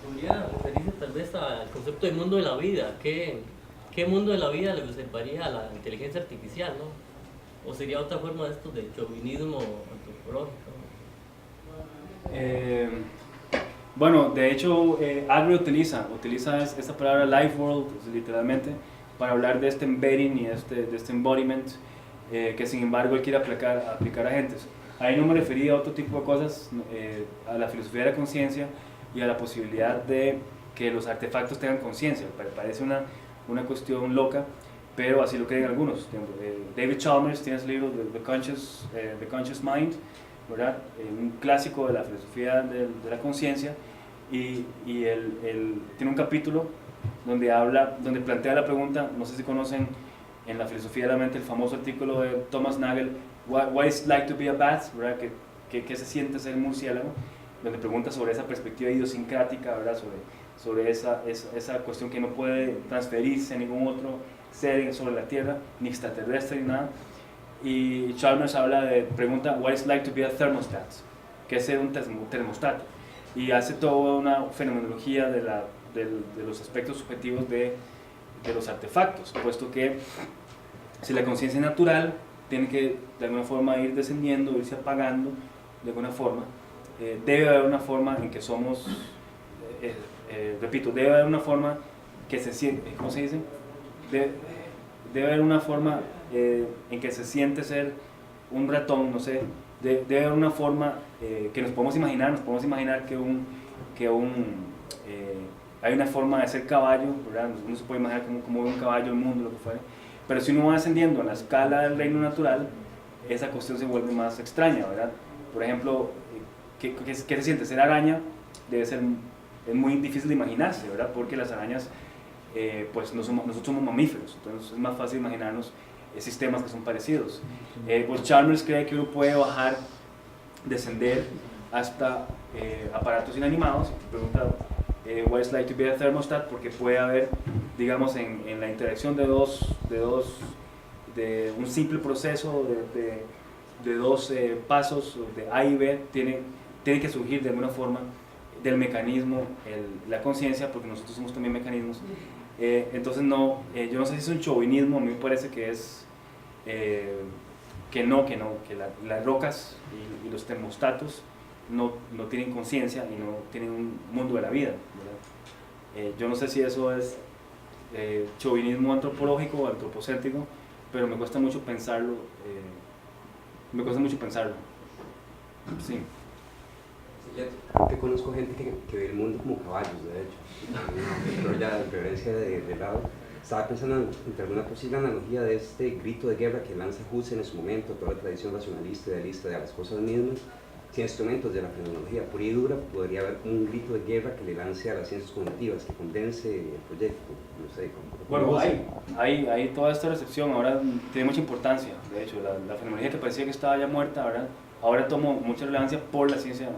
¿Podría referirse tal vez al concepto de mundo de la vida? ¿Qué mundo de la vida le reservaría a la inteligencia artificial, no? ¿O sería otra forma de esto de chauvinismo antropológico? Bueno, de hecho, Agri utiliza esta palabra life world, literalmente, para hablar de este embedding y de este embodiment, que sin embargo él quiere aplicar a gentes. Ahí no me refería a otro tipo de cosas, a la filosofía de la conciencia y a la posibilidad de que los artefactos tengan conciencia. Parece una cuestión loca, pero así lo creen algunos. David Chalmers tiene ese libro, The Conscious Mind, ¿verdad? Un clásico de la filosofía de la conciencia, y él tiene un capítulo donde plantea la pregunta, no sé si conocen en la filosofía de la mente el famoso artículo de Thomas Nagel, What is like to be a bat, ¿verdad? ¿Qué se siente ser murciélago? Donde pregunta sobre esa perspectiva idiosincrática, ¿verdad? Sobre esa cuestión que no puede transferirse a ningún otro ser sobre la Tierra, ni extraterrestre ni nada. Y Chalmers pregunta, what is like to be a thermostat? ¿Qué es ser un termostato? Y hace toda una fenomenología de los aspectos subjetivos de los artefactos, puesto que si la conciencia es natural, tiene que de alguna forma ir descendiendo, irse apagando de alguna forma. Debe haber una forma en que somos, repito, debe haber una forma que se siente, ¿cómo se dice? Debe haber una forma en que se siente ser un ratón, no sé, debe haber una forma que nos podemos imaginar que hay una forma de ser caballo, ¿verdad? Uno se puede imaginar como un caballo, el mundo, lo que fuera, pero si uno va ascendiendo en la escala del reino natural, esa cuestión se vuelve más extraña, ¿verdad? Por ejemplo, ¿qué se siente? Ser araña es muy difícil de imaginarse, ¿verdad? Porque las arañas, pues nosotros somos mamíferos, entonces es más fácil imaginarnos sistemas que son parecidos. Pues Chalmers cree que uno puede descender hasta aparatos inanimados. Pregunta, what is like to be a thermostat, porque puede haber, digamos, en la interacción de un simple proceso de dos pasos de A y B, tiene que surgir de alguna forma del mecanismo la conciencia, porque nosotros somos también mecanismos. Entonces yo no sé si es un chauvinismo, a mí me parece que es que las rocas y los termostatos no tienen conciencia y no tienen un mundo de la vida, ¿verdad? Yo no sé si eso es chauvinismo antropológico o antropocéntrico, pero me cuesta mucho pensarlo. Sí. Yo conozco gente que ve el mundo como caballos, de hecho. Pero ya la referencia de lado, estaba pensando en alguna posible analogía de este grito de guerra que lanza Husserl en su momento, toda la tradición racionalista y idealista de las cosas mismas, sin instrumentos de la fenomenología pura y dura. Podría haber un grito de guerra que le lance a las ciencias cognitivas, que condense el proyecto, no sé. Bueno, hay toda esta recepción, ahora tiene mucha importancia. De hecho, la fenomenología que parecía que estaba ya muerta, ¿verdad? Ahora tomó mucha relevancia por la ciencia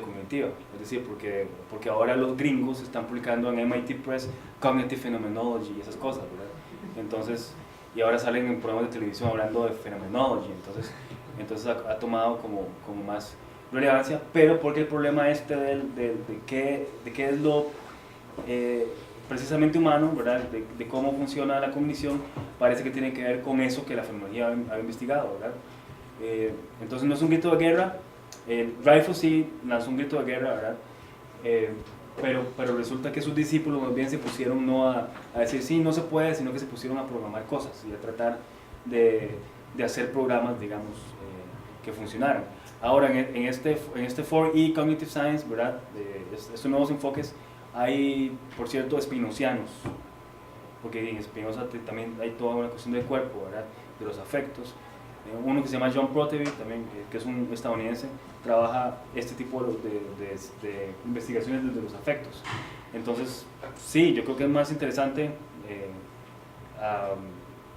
cognitiva, es decir, porque ahora los gringos están publicando en MIT Press Cognitive Phenomenology y esas cosas, ¿verdad? Entonces, y ahora salen en programas de televisión hablando de phenomenology, entonces ha tomado como más relevancia, pero porque el problema de qué es lo precisamente humano, ¿verdad? De cómo funciona la cognición, parece que tiene que ver con eso que la fenomenología ha investigado, ¿verdad? Entonces no es un grito de guerra. Dreyfus sí lanzó un grito de guerra, ¿verdad? Pero resulta que sus discípulos más bien se pusieron no a decir sí, no se puede, sino que se pusieron a programar cosas y a tratar de hacer programas, digamos, que funcionaran. Ahora, en este 4E Cognitive Science, ¿verdad? Estos nuevos enfoques, hay, por cierto, spinocianos, porque en Spinoza también hay toda una cuestión del cuerpo, ¿verdad? De los afectos. Uno que se llama John Proteby, también, que es un estadounidense, trabaja este tipo de investigaciones desde los afectos. Entonces, sí, yo creo que es más interesante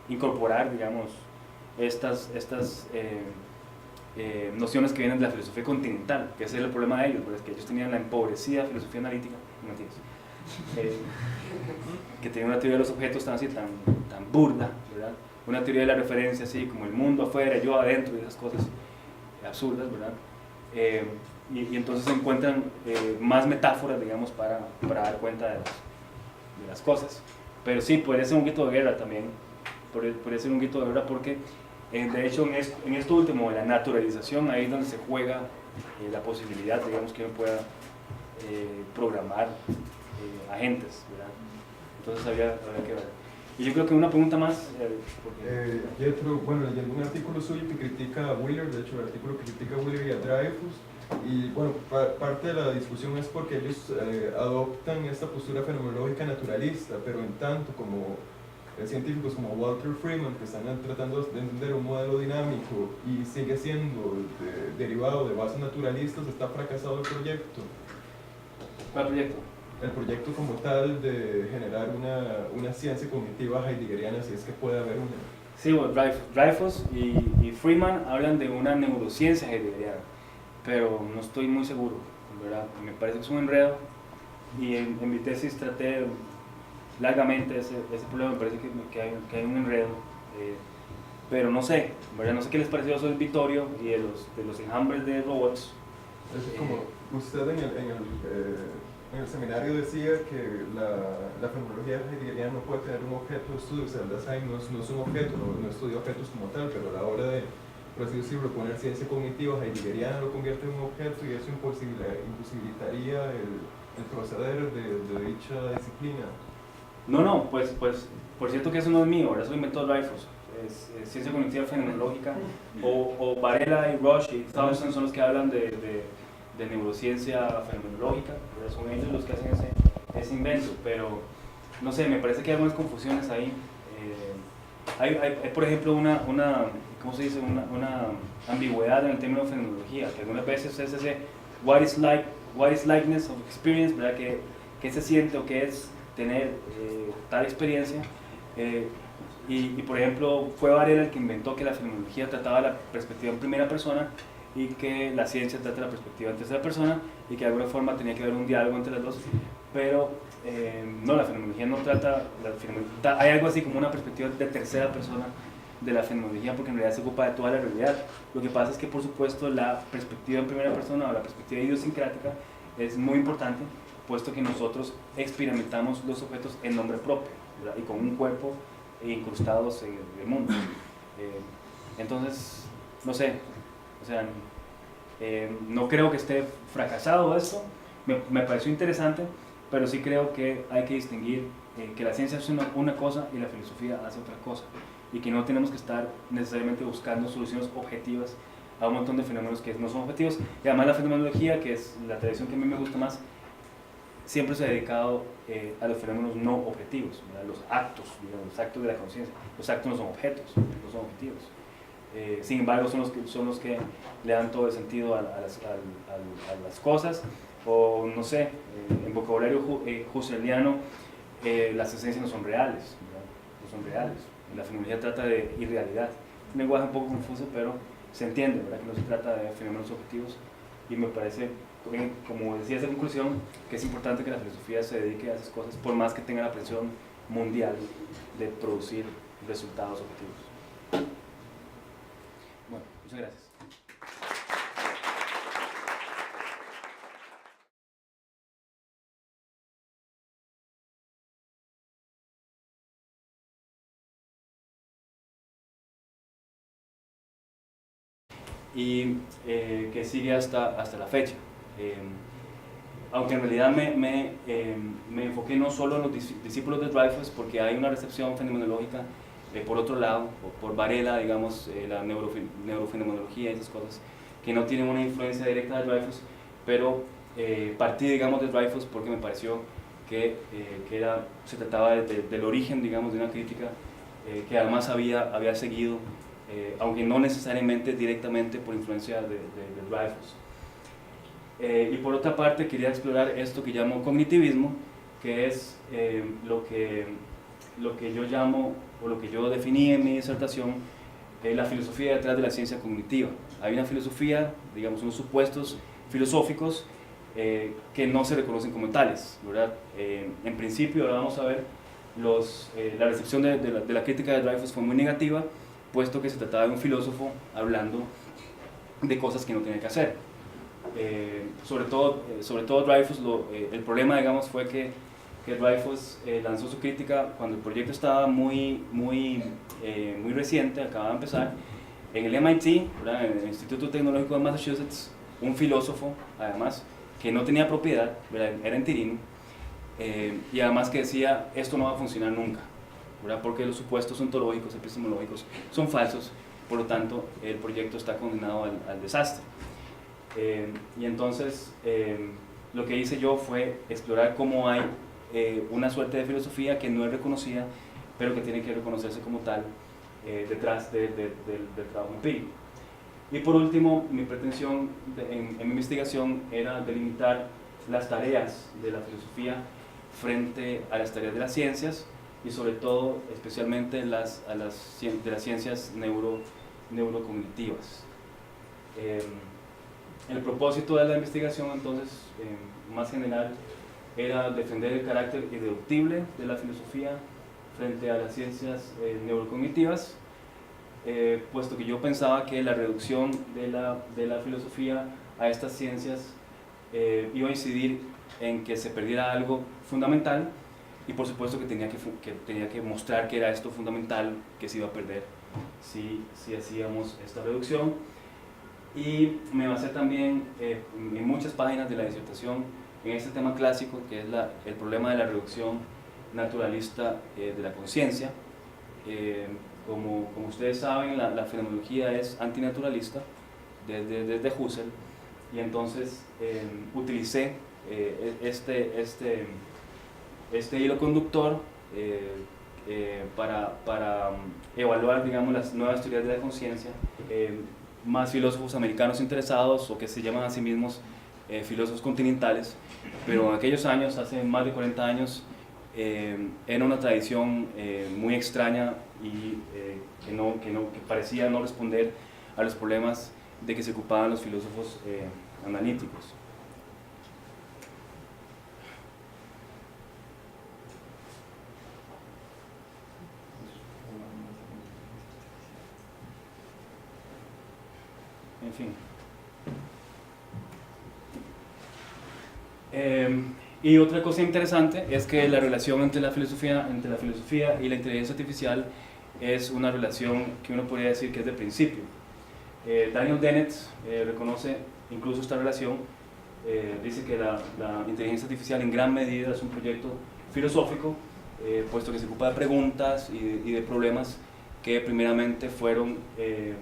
incorporar, digamos, estas nociones que vienen de la filosofía continental, que ese es el problema de ellos, ¿verdad? Es que ellos tenían la empobrecida filosofía analítica, no mentiras, que tenía una teoría de los objetos tan así, tan burda, ¿verdad? Una teoría de la referencia así, como el mundo afuera, yo adentro, y esas cosas absurdas, ¿verdad? Y entonces se encuentran más metáforas, digamos, para dar cuenta de las cosas. Pero sí, podría ser un grito de guerra también, podría ser un grito de guerra porque, de hecho, en esto último, de la naturalización, ahí es donde se juega la posibilidad, digamos, que uno pueda programar agentes, ¿verdad? Entonces habría que ver. Y yo creo que una pregunta más. Jethro, bueno, leyendo un artículo suyo que critica a Wheeler, de hecho el artículo que critica a Wheeler y a Dreyfus, y bueno, parte de la discusión es porque ellos adoptan esta postura fenomenológica naturalista, pero en tanto como científicos como Walter Freeman, que están tratando de entender un modelo dinámico y sigue siendo derivado de bases naturalistas, está fracasado el proyecto. ¿Cuál proyecto? El proyecto como tal de generar una ciencia cognitiva heideggeriana, si es que puede haber una. Sí, bueno, Dreyfus y Freeman hablan de una neurociencia heideggeriana, pero no estoy muy seguro, ¿verdad? Me parece que es un enredo y en mi tesis traté largamente ese problema, me parece que hay un enredo, pero no sé, ¿verdad? No sé qué les pareció eso del Vittorio y de los enjambres de robots. Es como usted en el seminario decía que la fenomenología heideggeriana no puede tener un objeto de estudio, o sea, el Dasein no es un objeto, no estudia objetos como tal, pero a la hora de, por así decirlo, poner ciencia cognitiva heideggeriana lo convierte en un objeto y eso imposibilitaría el proceder de dicha disciplina. No, pues por cierto que eso no es mío, ahora eso lo inventó Dreyfus, es ciencia cognitiva fenomenológica, o Varela y Rush y Thompson son los que hablan de neurociencia fenomenológica, son ellos los que hacen ese invento, pero no sé, me parece que hay algunas confusiones ahí. Hay por ejemplo, ¿cómo se dice? Una ambigüedad en el término fenomenología, que algunas veces es ese what is likeness of experience, ¿verdad? ¿Qué se siente o qué es tener tal experiencia? Y por ejemplo, fue Varela el que inventó que la fenomenología trataba la perspectiva en primera persona y que la ciencia trata la perspectiva en tercera persona y que de alguna forma tenía que haber un diálogo entre las dos, pero no, la fenomenología no trata, hay algo así como una perspectiva de tercera persona de la fenomenología porque en realidad se ocupa de toda la realidad. Lo que pasa es que por supuesto la perspectiva en primera persona o la perspectiva idiosincrática es muy importante, puesto que nosotros experimentamos los objetos en nombre propio, ¿verdad? Y con un cuerpo incrustados en el mundo. Entonces, no sé, o sea, no creo que esté fracasado esto, me pareció interesante, pero sí creo que hay que distinguir que la ciencia hace una cosa y la filosofía hace otra cosa, y que no tenemos que estar necesariamente buscando soluciones objetivas a un montón de fenómenos que no son objetivos, y además la fenomenología, que es la tradición que a mí me gusta más, siempre se ha dedicado a los fenómenos no objetivos, ¿verdad? Los actos, digamos, los actos de la conciencia. Los actos no son objetos, no son objetivos. Sin embargo, son los que le dan todo el sentido a las cosas, o no sé, en vocabulario husserliano, las esencias no son reales, ¿verdad? No son reales. La fenomenología trata de irrealidad. Es un lenguaje un poco confuso, pero se entiende, ¿verdad? Que no se trata de fenómenos objetivos, y me parece, como decía esa conclusión, que es importante que la filosofía se dedique a esas cosas, por más que tenga la presión mundial de producir resultados objetivos. Bueno, muchas gracias. Y que sigue hasta la fecha. Aunque en realidad me enfoqué no solo en los discípulos de Dreyfus, porque hay una recepción fenomenológica por otro lado, por Varela, digamos, la neurofenomenología y esas cosas, que no tienen una influencia directa de Dreyfus, pero partí, digamos, de Dreyfus porque me pareció que se trataba del origen, digamos, de una crítica que además había seguido aunque no necesariamente directamente por influencia de Dreyfus. Y por otra parte quería explorar esto que llamo cognitivismo, que es lo que yo llamo, o lo que yo definí en mi disertación, la filosofía detrás de la ciencia cognitiva. Hay una filosofía, digamos, unos supuestos filosóficos que no se reconocen como tales, ¿verdad? En principio, ahora vamos a ver, la recepción de la crítica de Dreyfus fue muy negativa, puesto que se trataba de un filósofo hablando de cosas que no tenía que hacer. Sobre todo Dreyfus, el problema, digamos, fue que Dreyfus lanzó su crítica cuando el proyecto estaba muy reciente, acababa de empezar. En el MIT, ¿verdad? En el Instituto Tecnológico de Massachusetts, un filósofo, además, que no tenía propiedad, ¿verdad? Era interino, y además que decía, esto no va a funcionar nunca, ¿verdad? Porque los supuestos ontológicos, epistemológicos, son falsos, por lo tanto, el proyecto está condenado al desastre. Y entonces, lo que hice yo fue explorar cómo hay una suerte de filosofía que no es reconocida, pero que tiene que reconocerse como tal detrás del trabajo empírico. Y por último, mi pretensión en mi investigación era delimitar las tareas de la filosofía frente a las tareas de las ciencias, y sobre todo, especialmente de las ciencias neurocognitivas. El propósito de la investigación, entonces, más general, era defender el carácter irreductible de la filosofía frente a las ciencias neurocognitivas, puesto que yo pensaba que la reducción de la filosofía a estas ciencias iba a incidir en que se perdiera algo fundamental, y por supuesto que tenía que mostrar que era esto fundamental que se iba a perder si hacíamos esta reducción. Y me basé también en muchas páginas de la disertación en este tema clásico, que es el problema de la reducción naturalista de la conciencia. Como ustedes saben, la fenomenología es antinaturalista desde Husserl, y entonces utilicé este hilo conductor para evaluar, digamos, las nuevas teorías de la conciencia. Más filósofos americanos interesados, o que se llaman a sí mismos filósofos continentales, pero en aquellos años, hace más de 40 años, era una tradición muy extraña y que parecía no responder a los problemas de que se ocupaban los filósofos analíticos. En fin. Y otra cosa interesante es que la relación entre la filosofía y la inteligencia artificial es una relación que uno podría decir que es de principio. Daniel Dennett reconoce incluso esta relación, dice que la inteligencia artificial en gran medida es un proyecto filosófico, puesto que se ocupa de preguntas y de problemas que primeramente fueron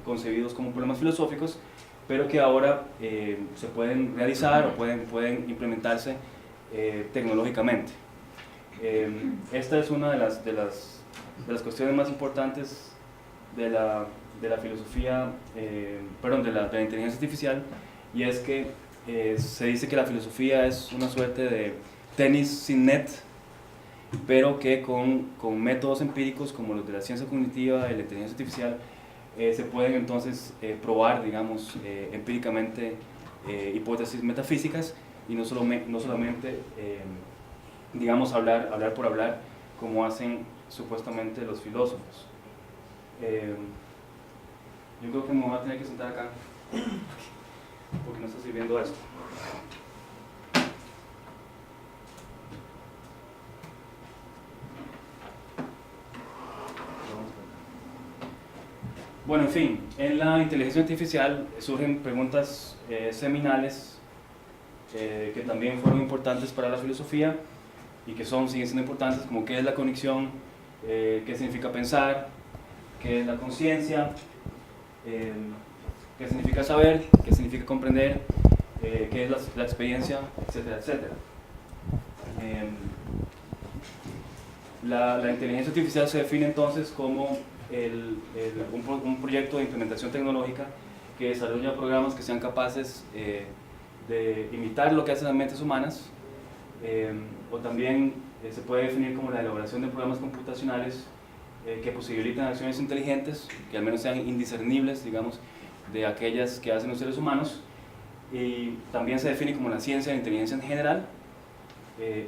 concebidos como problemas filosóficos, pero que ahora se pueden realizar o pueden implementarse tecnológicamente. Esta es una de las cuestiones más importantes de la filosofía, de la inteligencia artificial, y es que se dice que la filosofía es una suerte de tenis sin net, pero que con métodos empíricos como los de la ciencia cognitiva y la inteligencia artificial se pueden entonces probar, digamos, empíricamente hipótesis metafísicas, y no solamente digamos, hablar por hablar, como hacen supuestamente los filósofos. Yo creo que me voy a tener que sentar acá porque no está sirviendo esto. Bueno, en fin, en la inteligencia artificial surgen preguntas seminales que también fueron importantes para la filosofía y que siguen siendo importantes, como qué es la conexión, qué significa pensar, qué es la conciencia, qué significa saber, qué significa comprender, qué es la experiencia, etcétera, etcétera. La inteligencia artificial se define entonces como un proyecto de implementación tecnológica que desarrolla programas que sean capaces de imitar lo que hacen las mentes humanas, o también se puede definir como la elaboración de programas computacionales que posibilitan acciones inteligentes, que al menos sean indiscernibles, digamos, de aquellas que hacen los seres humanos, y también se define como la ciencia de la inteligencia en general,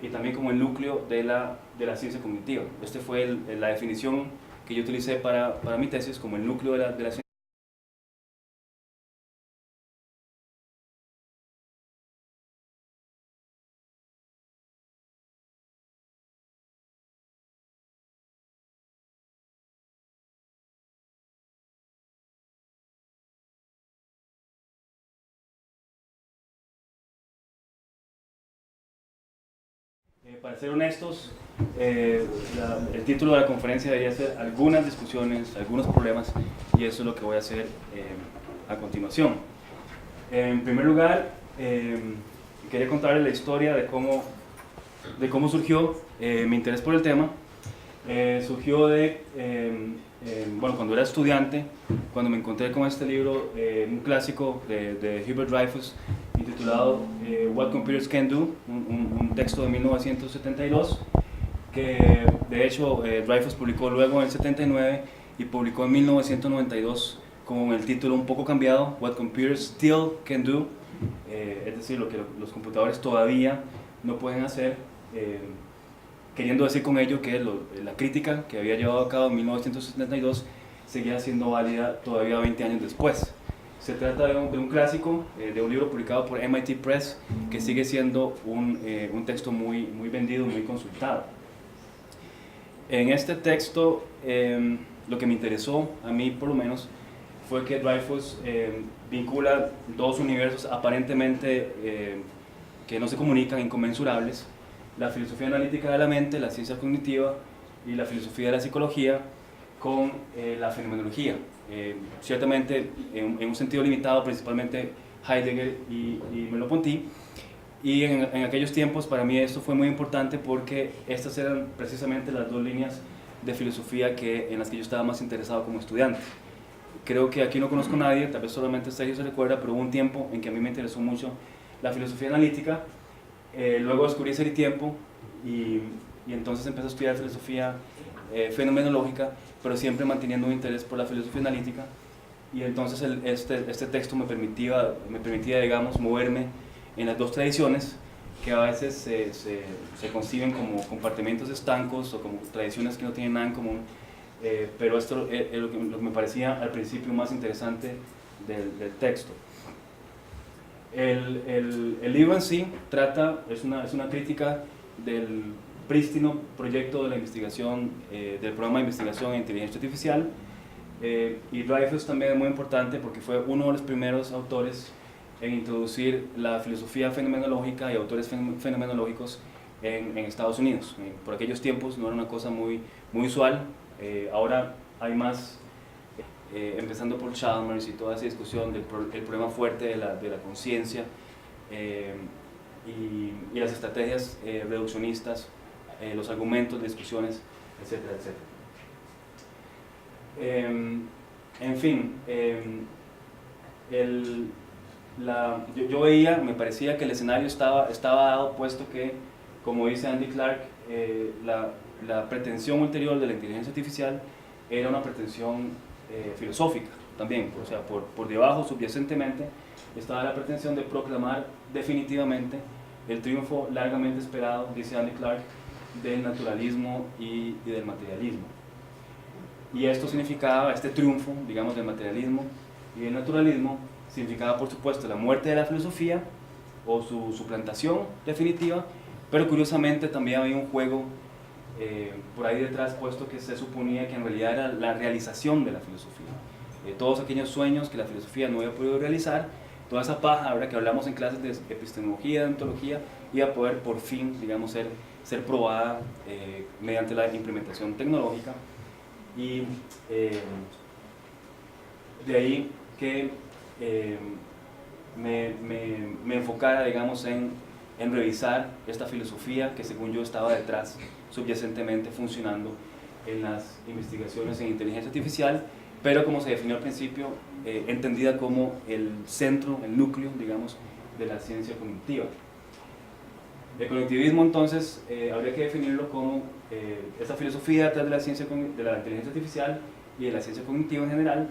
y también como el núcleo de la ciencia cognitiva. Esta fue la definición que yo utilicé para mi tesis como el núcleo de la ciencia. Para ser honestos, el título de la conferencia debería ser algunas discusiones, algunos problemas, y eso es lo que voy a hacer a continuación. En primer lugar, quería contarles la historia de cómo surgió mi interés por el tema. Surgió bueno, cuando era estudiante, cuando me encontré con este libro, un clásico de Hubert Dreyfus, titulado What Computers Can Do, un texto de 1972, que de hecho Dreyfus publicó luego en el 79 y publicó en 1992 con el título un poco cambiado, What Computers Still Can Do, es decir, lo que los computadores todavía no pueden hacer, queriendo decir con ello que la crítica que había llevado a cabo en 1972 seguía siendo válida todavía 20 años después. Se trata de un clásico, de un libro publicado por MIT Press, que sigue siendo un texto muy vendido, muy consultado. En este texto, lo que me interesó, a mí por lo menos, fue que Dreyfus vincula dos universos aparentemente que no se comunican, inconmensurables: la filosofía analítica de la mente, la ciencia cognitiva, y la filosofía de la psicología con la fenomenología. Ciertamente en un sentido limitado, principalmente Heidegger y Merleau-Ponty, y en aquellos tiempos para mí esto fue muy importante porque estas eran precisamente las dos líneas de filosofía en las que yo estaba más interesado como estudiante. Creo que aquí no conozco a nadie, tal vez solamente Sergio se recuerda, pero hubo un tiempo en que a mí me interesó mucho la filosofía analítica. Luego descubrí Ser y Tiempo y entonces empecé a estudiar filosofía fenomenológica, pero siempre manteniendo un interés por la filosofía analítica, y entonces este texto me permitía, digamos, moverme en las dos tradiciones que a veces se conciben como compartimentos estancos o como tradiciones que no tienen nada en común, pero esto es lo que me parecía al principio más interesante del texto. El libro en sí es una crítica del prístino proyecto de la investigación, del programa de investigación en inteligencia artificial, y Dreyfus también es muy importante porque fue uno de los primeros autores en introducir la filosofía fenomenológica y autores fenomenológicos en Estados Unidos. Por aquellos tiempos no era una cosa muy usual, ahora hay más, empezando por Chalmers y toda esa discusión del problema fuerte de la conciencia y las estrategias reduccionistas, los argumentos, discusiones, etcétera, etcétera. En fin, yo veía, me parecía que el escenario estaba dado, puesto que, como dice Andy Clark, la pretensión ulterior de la inteligencia artificial era una pretensión filosófica también, o sea, por debajo, subyacentemente, estaba la pretensión de proclamar definitivamente el triunfo largamente esperado, dice Andy Clark, del naturalismo y del materialismo. Y esto significaba, este triunfo, digamos, del materialismo y del naturalismo, significaba por supuesto la muerte de la filosofía o su suplantación definitiva, pero curiosamente también había un juego por ahí detrás, puesto que se suponía que en realidad era la realización de la filosofía. Todos aquellos sueños que la filosofía no había podido realizar, toda esa paja, ahora que hablamos en clases de epistemología, de ontología, iba a poder por fin, digamos, ser probada mediante la implementación tecnológica. Y de ahí que me enfocara, digamos, en revisar esta filosofía que según yo estaba detrás, subyacentemente funcionando en las investigaciones en inteligencia artificial, pero como se definió al principio, entendida como el centro, el núcleo, digamos, de la ciencia cognitiva. El cognitivismo, entonces, habría que definirlo como esa filosofía detrás de la ciencia, de la inteligencia artificial y de la ciencia cognitiva en general,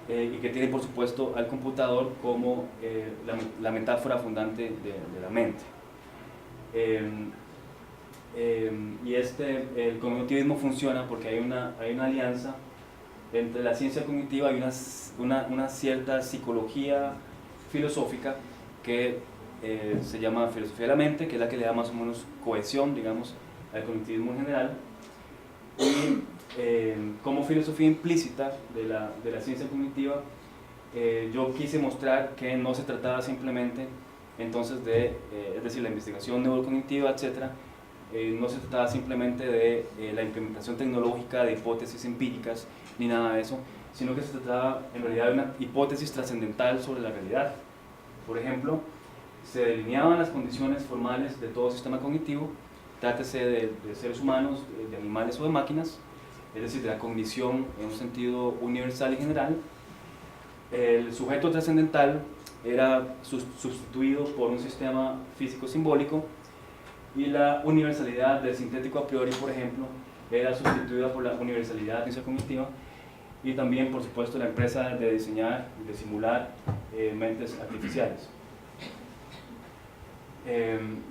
y que tiene, por supuesto, al computador como la metáfora fundante de la mente. Y el cognitivismo funciona porque hay una alianza entre la ciencia cognitiva y una cierta psicología filosófica que se llama filosofía de la mente, que es la que le da más o menos cohesión, digamos, al cognitivismo en general. Y como filosofía implícita de la ciencia cognitiva, yo quise mostrar que no se trataba simplemente entonces es decir, la investigación neurocognitiva, etcétera, no se trataba simplemente de la implementación tecnológica de hipótesis empíricas ni nada de eso, sino que se trataba en realidad de una hipótesis trascendental sobre la realidad. Por ejemplo, se delineaban las condiciones formales de todo sistema cognitivo, trátese de seres humanos, de animales o de máquinas, es decir, de la cognición en un sentido universal y general. El sujeto trascendental era sustituido por un sistema físico simbólico, y la universalidad del sintético a priori, por ejemplo, era sustituida por la universalidad de la ciencia cognitiva, y también, por supuesto, la empresa de diseñar y de simular mentes artificiales.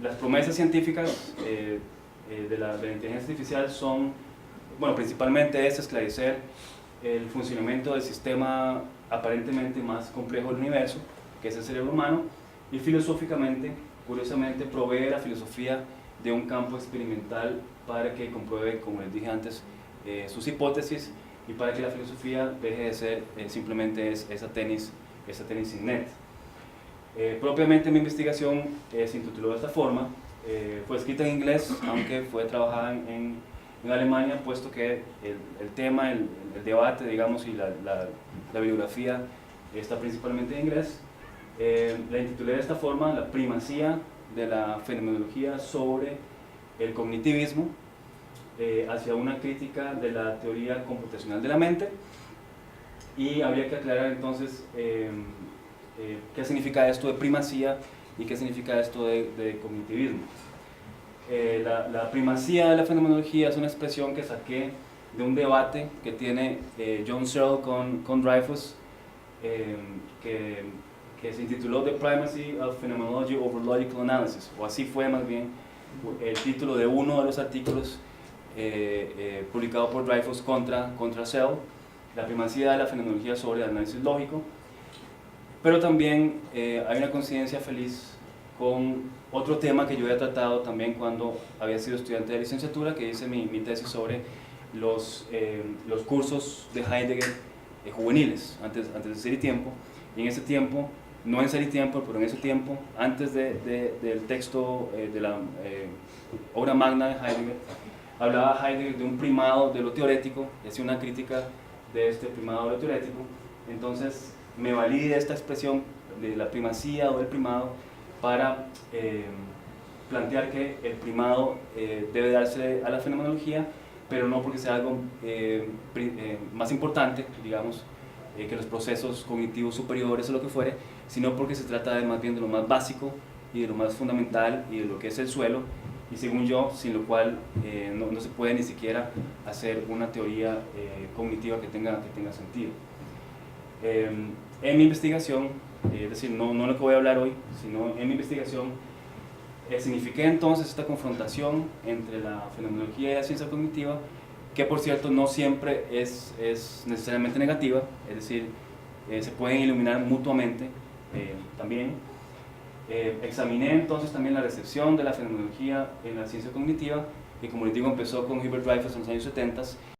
Las promesas científicas de la inteligencia artificial son, bueno, principalmente es esclarecer el funcionamiento del sistema aparentemente más complejo del universo, que es el cerebro humano, y filosóficamente, curiosamente, provee la filosofía de un campo experimental para que compruebe, como les dije antes, sus hipótesis, y para que la filosofía deje de ser simplemente esa tenis sin net. Propiamente mi investigación se intituló de esta forma, fue escrita en inglés, aunque fue trabajada en Alemania, puesto que el tema, el debate, digamos, y la bibliografía está principalmente en inglés. La intitulé de esta forma: La primacía de la fenomenología sobre el cognitivismo, hacia una crítica de la teoría computacional de la mente. Y habría que aclarar entonces qué significa esto de primacía y qué significa esto de cognitivismo. La primacía de la fenomenología es una expresión que saqué de un debate que tiene John Searle con Dreyfus, que se intituló The Primacy of Phenomenology over Logical Analysis, o así fue más bien el título de uno de los artículos publicado por Dreyfus contra Searle, la primacía de la fenomenología sobre el análisis lógico. Pero también hay una coincidencia feliz con otro tema que yo había tratado también cuando había sido estudiante de licenciatura, que hice mi tesis sobre los cursos de Heidegger juveniles, antes de Ser y Tiempo. Y en ese tiempo, no en Ser y Tiempo, pero en ese tiempo, antes del texto de la obra magna de Heidegger, hablaba Heidegger de un primado de lo teorético, y hacía una crítica de este primado de lo teorético. Entonces me valí de esta expresión de la primacía o del primado para plantear que el primado debe darse a la fenomenología, pero no porque sea algo más importante, digamos, que los procesos cognitivos superiores o lo que fuere, sino porque se trata más bien de lo más básico y de lo más fundamental y de lo que es el suelo, y según yo, sin lo cual no se puede ni siquiera hacer una teoría cognitiva que tenga sentido. En mi investigación, es decir, no lo que voy a hablar hoy, sino en mi investigación, signifiqué entonces esta confrontación entre la fenomenología y la ciencia cognitiva, que por cierto no siempre es necesariamente negativa, es decir, se pueden iluminar mutuamente también. Examiné entonces también la recepción de la fenomenología en la ciencia cognitiva, que como les digo empezó con Hubert Dreyfus en los años 70